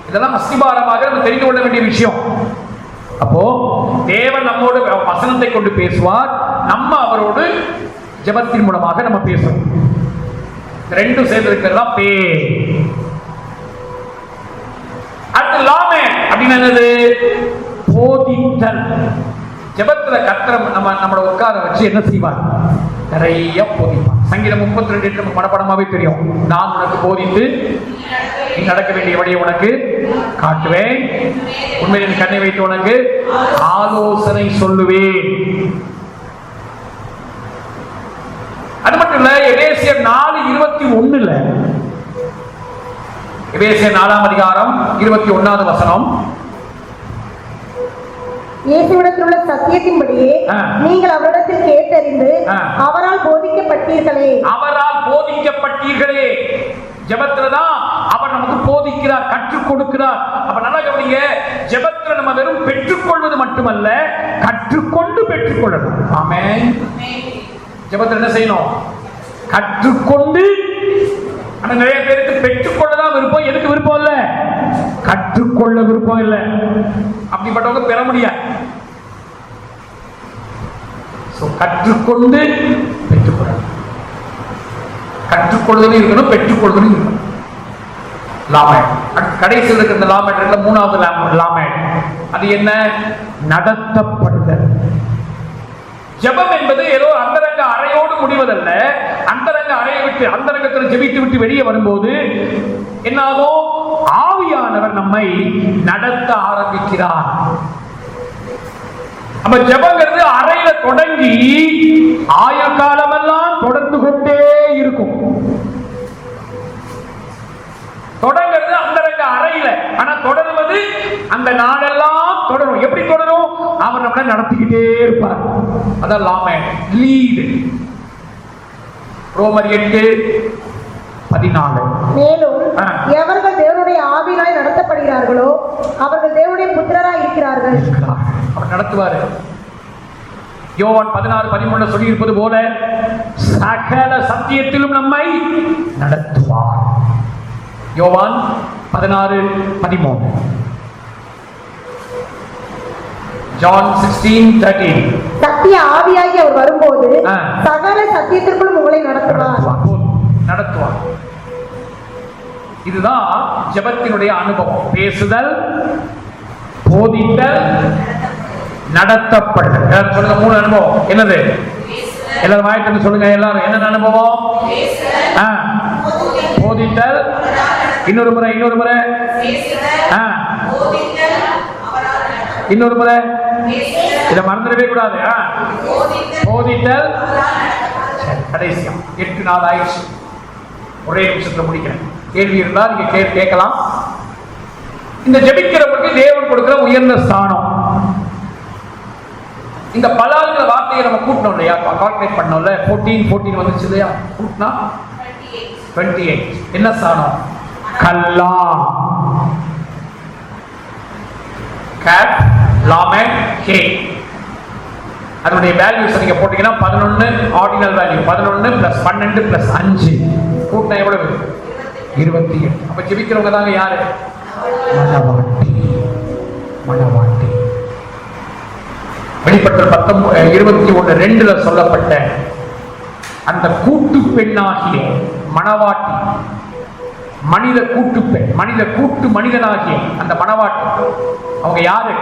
இதெல்லாம் அஸ்திபாரமாக நம்ம தெரிந்து கொள்ள வேண்டிய விஷயம். அப்போ தேவன் நம்மோடு வசனத்தை கொண்டு பேசுவார், நம்ம அவரோடு ஜெபத்தின் மூலமாக நம்ம பேசுவோம். ரெண்டும் சேர்ந்து இருக்கிறதா பே. அடுத்து லாமே அப்படின்னு என்னது? போதித்தல். ஜெபத்துல கர்த்தர் நம்மளோட உட்கார வச்சு என்ன செய்வார்? நிறைய போதிப்பார். சங்கீதம் 32 நமக்கு மனப்படமாவே தெரியும். நான் உனக்கு போதித்து நீ நடக்க வேண்டிய வழியை உனக்கு காட்டுவேன், உண்மையில் கண்ணை வைத்து உனக்கு ஆலோசனை சொல்லுவேன். அது மட்டும் இல்ல, எபேசியர் 4:21 எபேசியர் 4ஆம் அதிகாரம் 21வது வசனம், இயேசுவிடத்தில் உள்ள சத்தியத்தின்படியே நீங்கள் அவரிடத்தில் கேட்டறிந்து அவரால் போதிக்கப்பட்டீர்களே. அவரால் போதிக்கப்பட்டீர்களே. ஜெபத்துலதான் அவர் நமக்கு போதிக்கிறார், கற்றுக் கொடுக்கிறார். அப்ப நல்லா கவனிங்க, ஜெபத்துல நம்ம வெறும் பெற்றுக்கொள்வது மட்டுமல்ல, கற்றுக்கொண்டு பெற்றுக்கொள்ளணும். ஆமென். ஜெபத்துல என்ன செய்யணும்? கற்றுக்கொண்டு. ஆனா நிறைய பேருக்கு பெற்றுக்கொள்ளதான் விருப்பம். எதுக்கு விருப்பம் இல்ல? கற்றுக்கொள்ள விருப்பம் இல்லை. அப்படிப்பட்டவங்க பெற முடியாது. கற்றுக்கொண்டு பெற்றுக்கொள்ளணும். கற்றுக்கொள்வதும் இருக்கணும், பெற்றுக்கொள்வதும் இருக்கணும். லாமேட் கடைசியில் இருக்கிற இந்த லாமேட் 3வது லாமேட். அது என்ன? நடத்தப்படுதல். ஜெபம் என்பது ஏதோ அந்தரங்க அறையோடு முடிவதல்ல. அந்தரங்க அறையை விட்டு, அந்தரங்கத்தில் ஜெபித்து விட்டு வெளியே வரும்போது என்னாகும்? ஆவியானவர் நம்மை நடத்த ஆரம்பிக்கிறார். அப்ப ஜெபங்கிறது அறையில தொடங்கி ஆயுள் காலமெல்லாம் தொடர்ந்து கொண்டே இருக்கும். தொடங்கிறது அந்தரங்க அறையில, ஆனா தொடருவது அந்த நாளெல்லாம் தொடரும். எப்படி தொடரும்? அவர் நம்மளை நடத்திக்கிட்டே இருப்பார். அதான் லாமேட், லீடு. ரோமர் 8:14. மேலும் எவர்கள் தேவனுடைய ஆவியாய் நடத்தப்படுகிறார்களோ அவர்கள் தேவனுடைய புத்திரராய் இருக்கிறார்கள். அவர் நடத்துவாரு. யோவான் 16:13 சொல்லியிருப்பது போல சகல சத்தியத்திலும் நம்மை நடத்துவார். யோவான் 16:13. ஜான் 16:13. சத்திய ஆவியாகி அவர் வரும்போது சகல சத்தியத்திற்குள்ளும் உங்களை நடத்துவார். இதுதான் ஜெபத்தினுடைய அனுபவம். பேசுதல், போதித்தல், நடத்தப்படுதல். எல்லாரும் சொல்லுங்க, 3 அனுபவம். என்னது? எல்லாரும் வாய்ட்டு சொல்லுங்க. எல்லாரும் என்ன அனுபவம்? போதித்தல், இன்னொரு முறை இன்னொரு முறை இதை மறந்துடவே கூடாது. போதித்தல். கடைசியா 8 நாள் ஆயிடுச்சு. ஒரே நிமிஷத்துல முடிக்கிறேன். கேள்வி இருந்தா நீங்க கேட்கலாம். இந்த ஜெபிக்கிறவங்களுக்கு தேவன் கொடுக்கிற உயர்ந்த ஸ்தானம். இந்த பலாங்கிற வார்த்தையை நம்ம கூட்டணும் இல்லையா? கால்குலேட் பண்ணோம்ல. 14 வந்துச்சு இல்லையா? கூட்டினா 28. என்ன ஸ்தானம்? கல்லா, கேட், லாமெக், கே. அதனுடைய வேல்யூஸ் நீங்க போட்டீங்கன்னா 11 ஆர்டினல் வேல்யூ. 11 + 12 + 5 கூட்டினா எவ்வளவு? 28. அப்ப ஜெபிக்கிறவங்க தாங்க யாரு? மணவாட்டி. வெளிப்படுத்தல் 21:2 சொல்லப்பட்ட அந்த கூட்டு பெண்ணாகிய மணவாட்டி, மனித கூட்டு பெண், மனித கூட்டு மனிதனாகிய அந்த மணவாட்டி, அவங்க யாரு?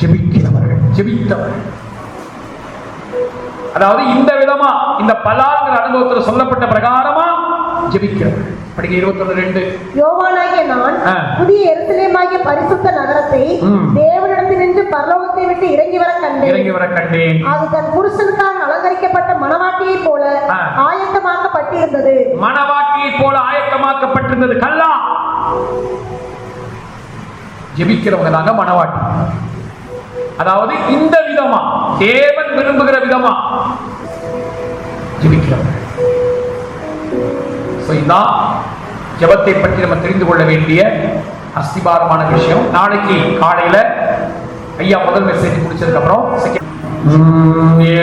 ஜெபிக்கிறவர்கள், ஜெபித்தவர்கள். அதாவது இந்த விதமா இந்த பலாங்கிற அனுபவத்தில் சொல்லப்பட்ட பிரகாரமா ஜெபிக்கிறவர்கள். படிக்க 21:2. யோவானாகிய நான் புதிய எருசலேமாகிய பரிசுத்த நகரத்தை தேவனிடத்தினின்று பரலோகத்தை விட்டு இறங்கி வர கண்டேன். அது தன் புருஷனுக்காக அலங்கரிக்கப்பட்ட மணவாட்டியைப் போல ஆயத்தமாக்கப்பட்டிருந்தது. மணவாட்டியைப் போல ஆயத்தமாக்கப்பட்டிருந்தது. கல்லா. ஜெபிக்கிறவங்க தாங்க மணவாட்டி. அதாவது இந்த விதமா தேவன் விரும்புகிற விதமா ஜெபிக்கிறவங்க. இதுதான் ஜெபத்தை பற்றி நம்ம தெரிந்து கொள்ள வேண்டிய அஸ்திபாரமான விஷயம். நாளைக்கு காலையில ஐயா முதல் மெசேஜ் முடிச்சதுக்கு அப்புறம்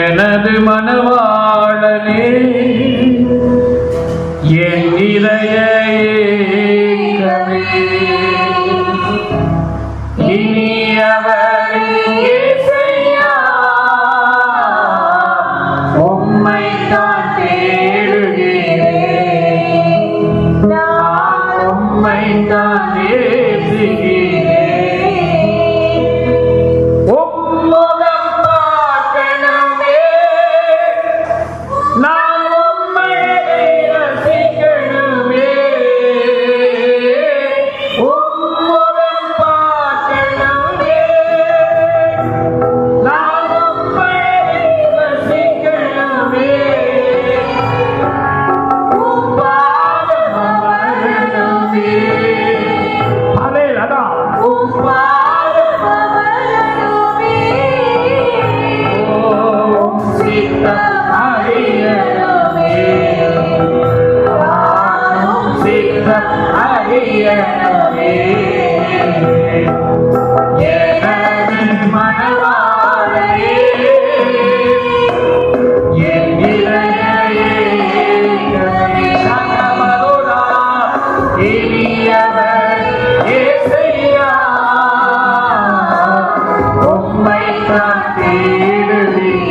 எனது மனவாளனே என் இதய ஏக்கமே இனியவரே இயேசுயா உம்மை தான் தேடுகிறேன், நான் உம்மை தான் நேசிக்கிறேன். உம்முகம் பார்க்கணுமே, நான் உம்மை ரசிக்கணுமே. உம்முகம் பார்க்கணுமே, நான் உம்மை ரசிக்கணுமே. உம் பாதம் வரணுமே. அதே அதான் உம் பாதம் வரணுமே. ஓம் சித்தம் அறியணுமே, நானும் சித்தம் அறியணுமே. எனது மனவாளனே என் இதய ஏக்கமே. சகமருளா இனியவர் இயேசுயா உம்மை தான் தேடுகிறேன்,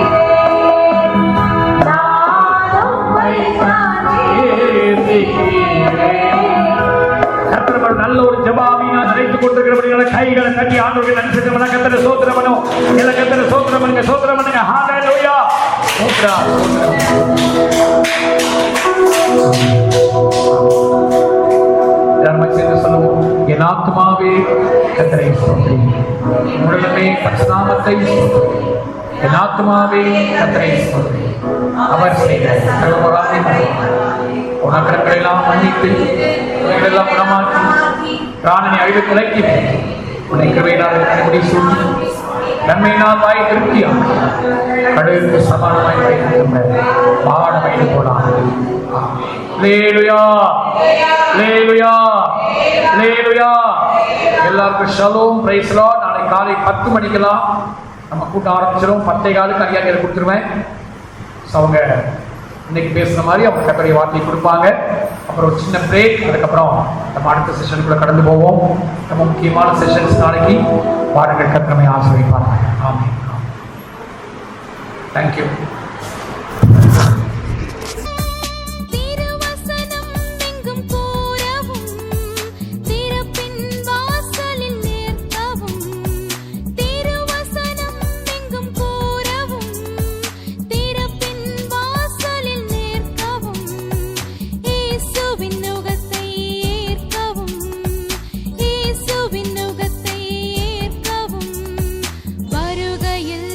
நான் உம்மை தான் நேசிக்கிறேன். கர்த்தர் நல்ல ஒரு ஜெபாவினால் நினைத்துக் கொண்டிருக்கிறவர்களை கைகளை தட்டி ஆண்டவருக்கு நன்றி சொல்லுங்க. கர்த்தரை ஸ்தோத்திரம் பண்ணுவோம். எல்லா கர்த்தரை ஸ்தோத்திரம் பண்ணுங்க, ஸ்தோத்திரம் பண்ணுங்க. ஹalleluya. ஸ்தோத்திரம். எல்லாரும் சேர்ந்து சொல்லுவோம். என் ஆத்துமாவே கர்த்தரை ஸ்தோத்திரி, உடனே பரிசுத்தநாமத்தை ஸ்தோத்திரி. என் ஆத்துமாவே கர்த்தரை ஸ்தோத்திரி, அவர் செய்த உனக்கங்களை எல்லாம் மன்னித்து எல்லாம் குணமாக்கி பிராணனை அழிவு குலைக்கி உன்னை கிருபையினால் கண்முடி சூழ்ந்து நன்மையினால் வாய் திருப்தியாக கடலுக்கு சமானமாய் வைத்திருக்கின்ற பாடமையை போலாம். எல்லாருக்கும் ஷலோம், பிரைஸ் லார்ட். நாளை காலை 10 மணிக்கெல்லாம் நம்ம கூட்டம் ஆரம்பிச்சிடும். 10:15 ஐயாக்கள் கொடுத்துருவேன். ஸோ அவங்க இன்னைக்கு பேசுன மாதிரி அவங்க கர்த்தருடைய வார்த்தையை கொடுப்பாங்க. அப்புறம் ஒரு சின்ன பிரேக். அதுக்கப்புறம் நம்ம அடுத்த செஷனுக்குள்ள கடந்து போவோம். ரொம்ப முக்கியமான செஷன்ஸ் நாளைக்கு. பாருங்கள், கர்த்தரை ஆசீர்வதிப்பாங்க. ஆமென். தேங்க்யூ. திருவசனம் எங்கும் கூறவும், திறப்பின் வாசலில் நிற்கவும். திருவசனம் எங்கும் கூறவும், திறப்பின் வாசலில் நிற்கவும். இயேசுவின் நுகத்தை ஏற்கவும், இயேசுவின் நுகத்தை ஏற்கவும். வருகையில்